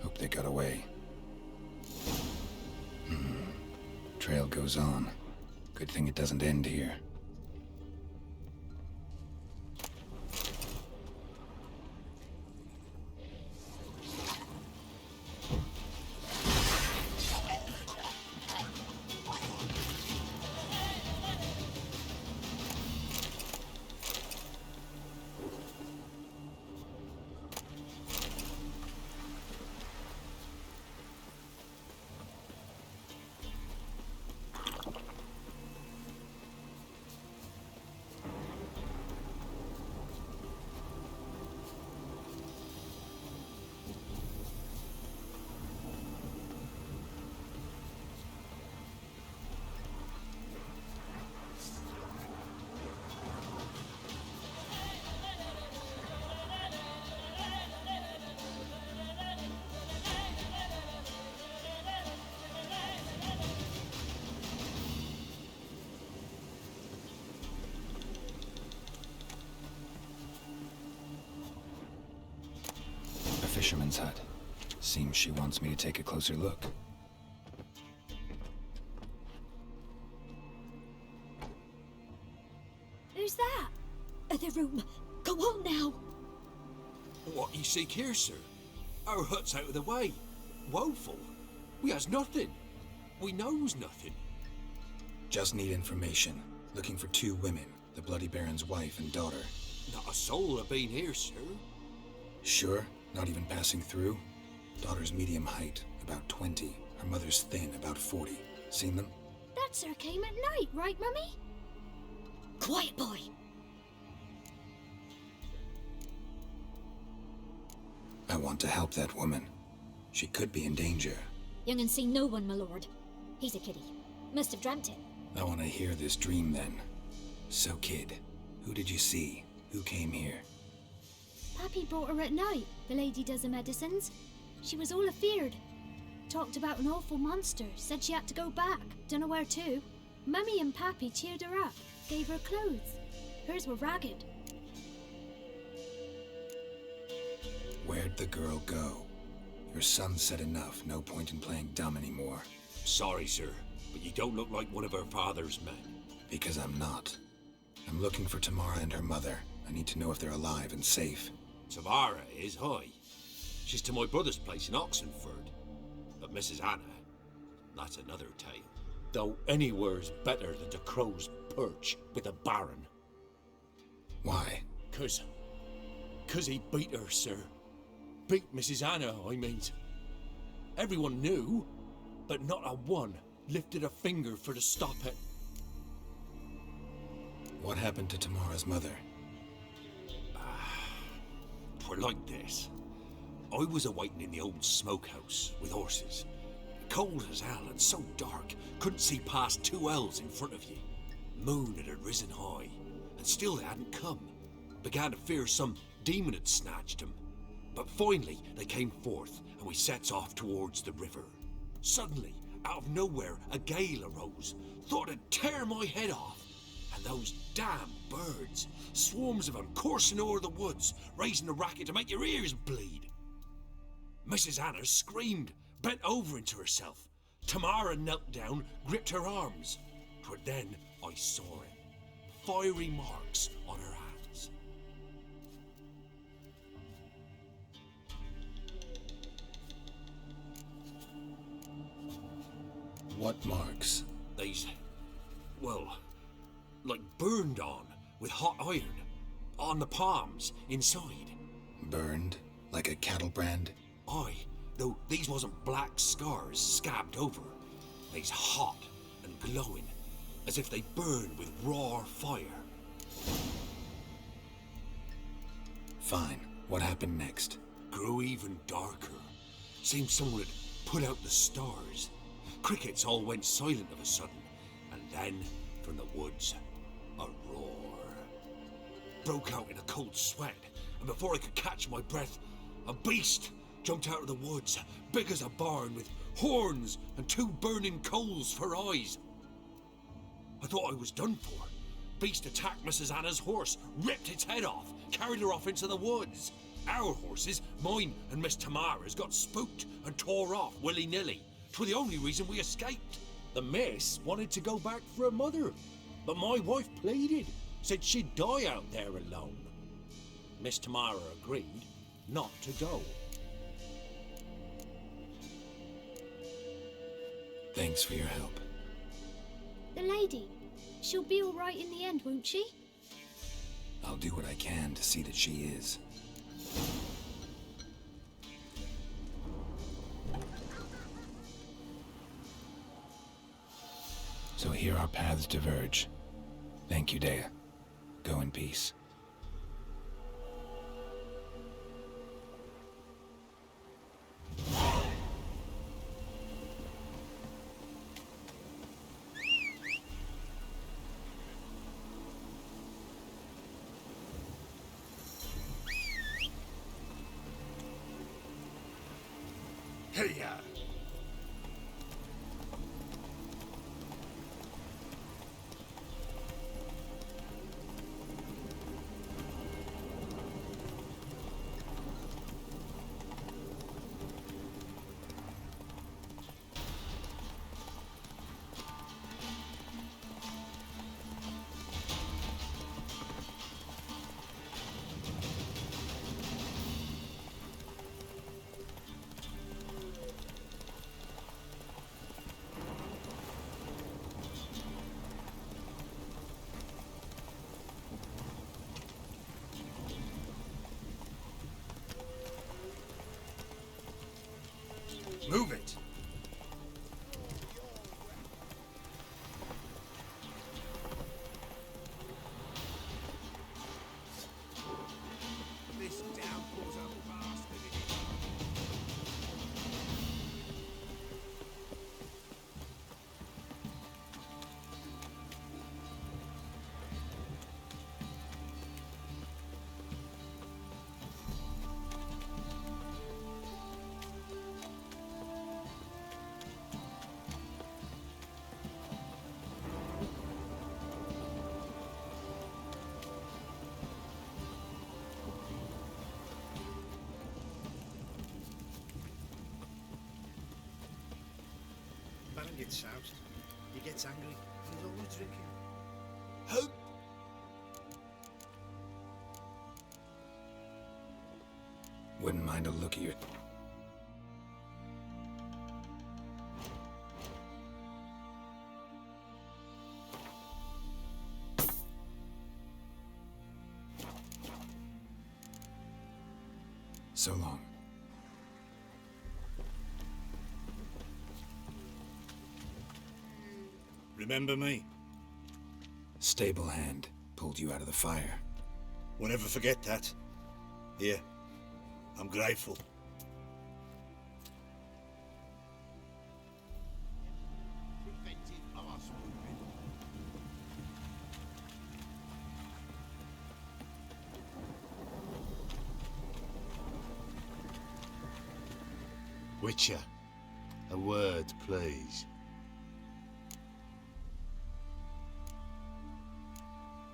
Hope they got away. Trail goes on. Good thing it doesn't end here. fisherman's hut. Seems she wants me to take a closer look. Who's that? The room. Go on now. What you seek here, sir? Our hut's out of the way. Woeful. We has nothing. We knows nothing. Just need information. Looking for 2 women, the Bloody Baron's wife and daughter. Not a soul have been here, sir. Sure? Not even passing through? Daughter's medium height, about 20. Her mother's thin, about 40. Seen them? That sir came at night, right, Mummy? Quiet, boy. I want to help that woman. She could be in danger. Young and seen no one, my lord. He's a kiddie. Must have dreamt it. I want to hear this dream then. So, kid, who did you see? Who came here? Pappy brought her at night, the lady does the medicines. She was all afeared. Talked about an awful monster, said she had to go back, dunno where to. Mummy and Pappy cheered her up, gave her clothes. Hers were ragged. Where'd the girl go? Your son said enough, no point in playing dumb anymore. Sorry, sir, but you don't look like one of our father's men. Because I'm not. I'm looking for Tamara and her mother. I need to know if they're alive and safe. Tamara is, hi. She's to my brother's place in Oxenford. But Mrs. Anna, that's another tale. Though anywhere's better than the crow's perch with a baron. Why? Cause he beat her, sir. Beat Mrs. Anna, I mean. Everyone knew, but not a one lifted a finger for to stop it. What happened to Tamara's mother? Twere like this. I was awaiting in the old smokehouse with horses. Cold as hell and so dark, couldn't see past 2 ells in front of you. Moon had risen high, and still they hadn't come. Began to fear some demon had snatched them. But finally they came forth, and we sets off towards the river. Suddenly, out of nowhere, a gale arose. Thought it'd tear my head off. And those damn birds, swarms of them coursing o'er the woods, raising a racket to make your ears bleed. Mrs. Anna screamed, bent over into herself. Tamara knelt down, gripped her arms. 'Twere then I saw it. Fiery marks on her hands. What marks? These, well, like burned on with hot iron. On the palms, inside. Burned? Like a cattle brand? Aye, though these wasn't black scars scabbed over. They's hot and glowing, as if they burned with raw fire. Fine. What happened next? Grew even darker. Seemed someone had put out the stars. Crickets all went silent of a sudden, and then, from the woods, a roar. Broke out in a cold sweat, and before I could catch my breath, a beast jumped out of the woods, big as a barn, with horns and 2 burning coals for eyes. I thought I was done for. Beast attacked Mrs. Anna's horse, ripped its head off, carried her off into the woods. Our horses, mine and Miss Tamara's, got spooked and tore off willy-nilly. 'Twere the only reason we escaped. The miss wanted to go back for her mother, but my wife pleaded, said she'd die out there alone. Miss Tamara agreed not to go. Thanks for your help. The lady, she'll be all right in the end, won't she? I'll do what I can to see that she is. So here our paths diverge. Thank you, Dea. Go in peace. Hey-ya! Move it. This downpour's a bastard. Baron gets soused. He gets angry. He's always drinking. Who? Wouldn't mind a look at your... So long. Remember me? Stable hand pulled you out of the fire. We'll never forget that. Here, I'm grateful. Witcher, a word, please.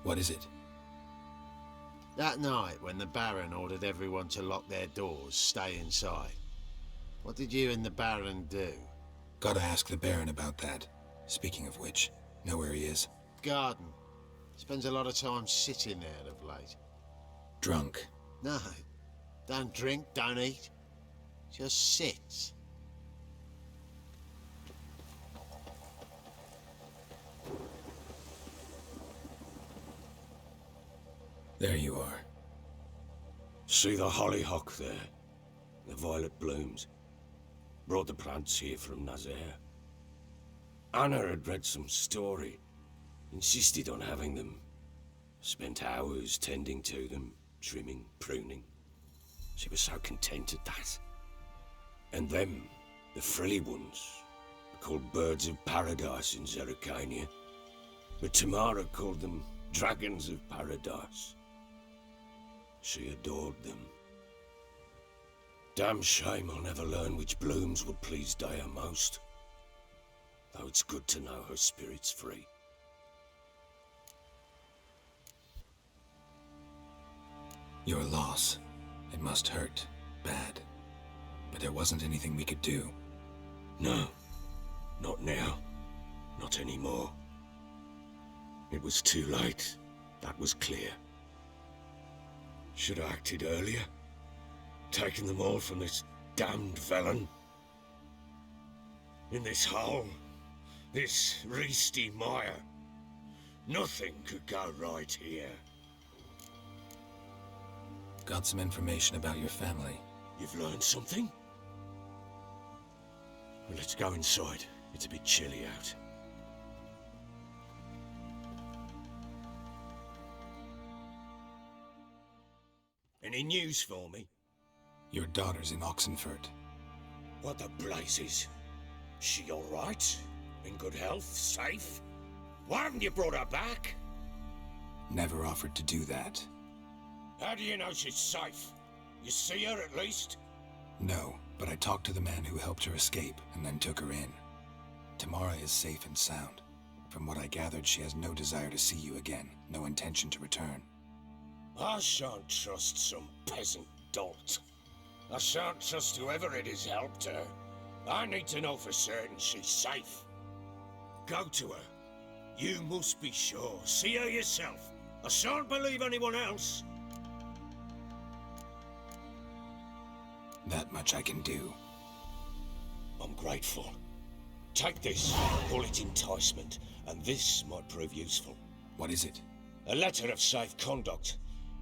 What is it? That night when the Baron ordered everyone to lock their doors, stay inside. What did you and the Baron do? Gotta ask the Baron about that. Speaking of which, know where he is? Garden. Spends a lot of time sitting there of late. Drunk. No. Don't drink, don't eat. Just sits. There you are. See the hollyhock there? The violet blooms. Brought the plants here from Nazaire. Anna had read some story. Insisted on having them. Spent hours tending to them, trimming, pruning. She was so content at that. And them, the frilly ones, are called birds of paradise in Zerrikania. But Tamara called them dragons of paradise. She adored them. Damn shame I'll never learn which blooms would please Dea most. Though it's good to know her spirit's free. Your loss. It must hurt. Bad. But there wasn't anything we could do. No. Not now. Not anymore. It was too late. That was clear. Should have acted earlier. Taken them all from this damned felon. In this hole. This reesty mire. Nothing could go right here. Got some information about your family. You've learned something? Well, let's go inside. It's a bit chilly out. Any news for me? Your daughter's in Oxenfurt. What the blazes? She all right? In good health? Safe? Why haven't you brought her back? Never offered to do that. How do you know she's safe? You see her at least? No, but I talked to the man who helped her escape and then took her in. Tamara is safe and sound. From what I gathered, she has no desire to see you again, no intention to return. I shan't trust some peasant dolt. I shan't trust whoever it is helped her. I need to know for certain she's safe. Go to her. You must be sure. See her yourself. I shan't believe anyone else. That much I can do. I'm grateful. Take this, call it enticement, and this might prove useful. What is it? A letter of safe conduct.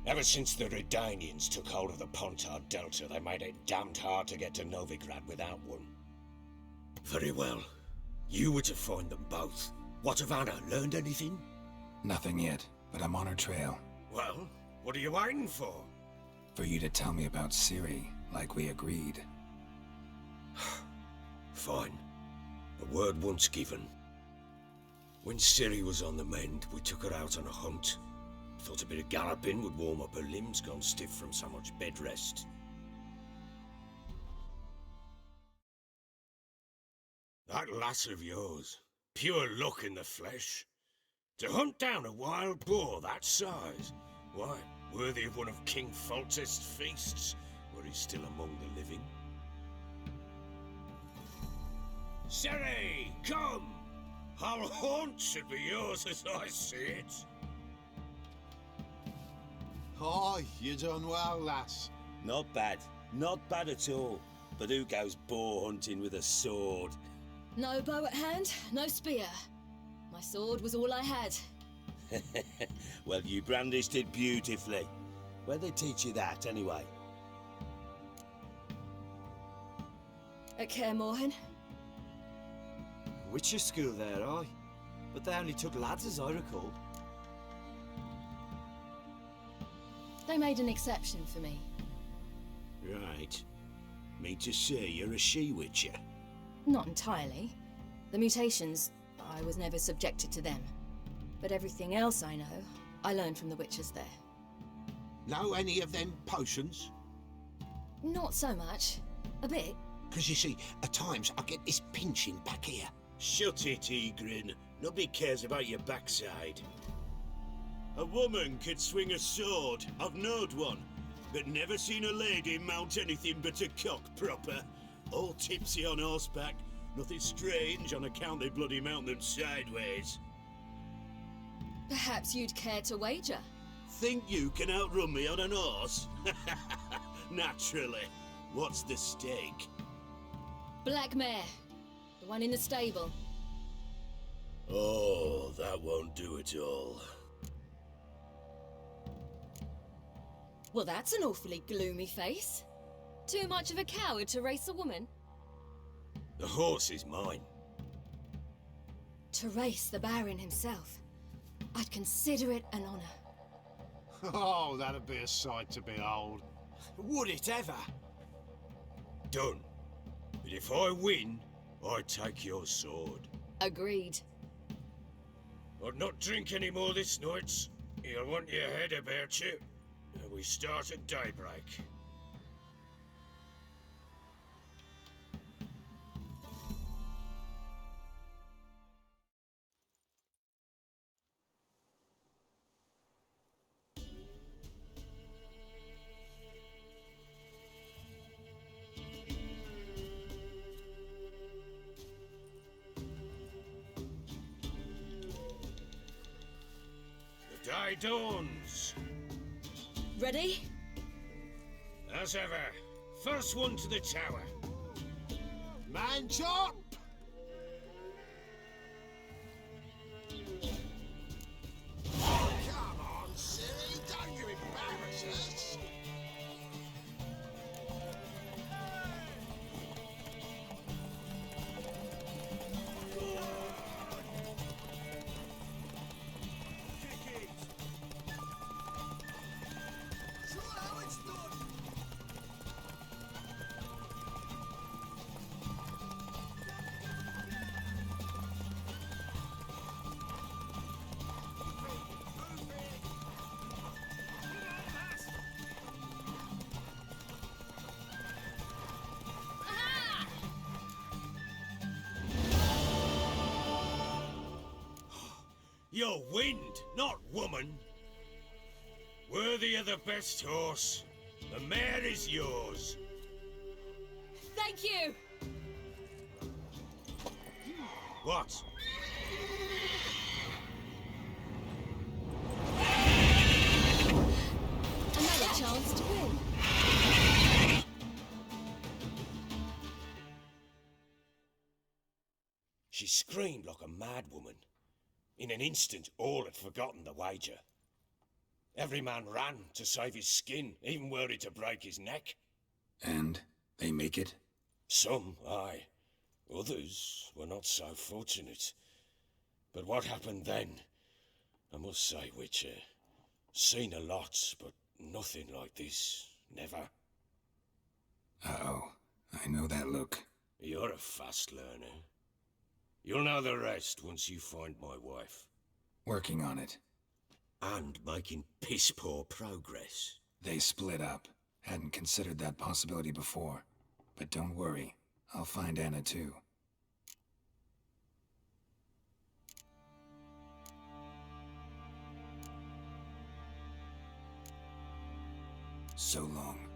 Ever since the Redanians took hold of the Pontard Delta, they made it damned hard to get to Novigrad without one. Very well. You were to find them both. What of Anna? Learned anything? Nothing yet, but I'm on her trail. Well, what are you waiting for? For you to tell me about Ciri, like we agreed. Fine. A word once given. When Ciri was on the mend, we took her out on a hunt. Thought a bit of galloping would warm up her limbs gone stiff from so much bed rest. That lass of yours, pure luck in the flesh. To hunt down a wild boar that size, why, worthy of one of King Foltest's feasts, were he still among the living. Ciri, come! Our haunt should be yours as I see it. Aye, you done well, lass. Not bad. Not bad at all. But who goes boar hunting with a sword? No bow at hand, no spear. My sword was all I had. Well, you brandished it beautifully. Where'd they teach you that, anyway? At Kaer Morhen. Witcher school there, aye. But they only took lads, as I recall. They made an exception for me. Right. Mean to say you're a she-witcher? Not entirely. The mutations, I was never subjected to them. But everything else I know, I learned from the witches there. Know any of them potions? Not so much. A bit. Because you see, at times I get this pinching back here. Shut it, Egrin. Nobody cares about your backside. A woman could swing a sword. I've knowed one. But never seen a lady mount anything but a cock proper. All tipsy on horseback. Nothing strange on account they bloody mount them sideways. Perhaps you'd care to wager? Think you can outrun me on an horse? Naturally. What's the stake? Black mare. The one in the stable. Oh, that won't do it all. Well, that's an awfully gloomy face. Too much of a coward to race a woman? The horse is mine. To race the Baron himself. I'd consider it an honor. Oh, that'd be a sight to behold. Would it ever? Done. But if I win, I take your sword. Agreed. I'd not drink any more this night. You'll want your head about you. We start at daybreak. The day dawns. Ready? As ever, first one to the tower. Man chop! Come on, Ciri, don't you embarrass us. You're wind, not woman. Worthy of the best horse. The mare is yours. Thank you! What? Another chance to win. She screamed like a mad woman. In an instant, all had forgotten the wager. Every man ran to save his skin, even worried to break his neck. And they make it? Some, aye. Others were not so fortunate. But what happened then? I must say, Witcher, seen a lot, but nothing like this. Never. Uh-oh. I know that look. You're a fast learner. You'll know the rest once you find my wife. Working on it. And making piss-poor progress. They split up. Hadn't considered that possibility before. But don't worry. I'll find Anna too. So long.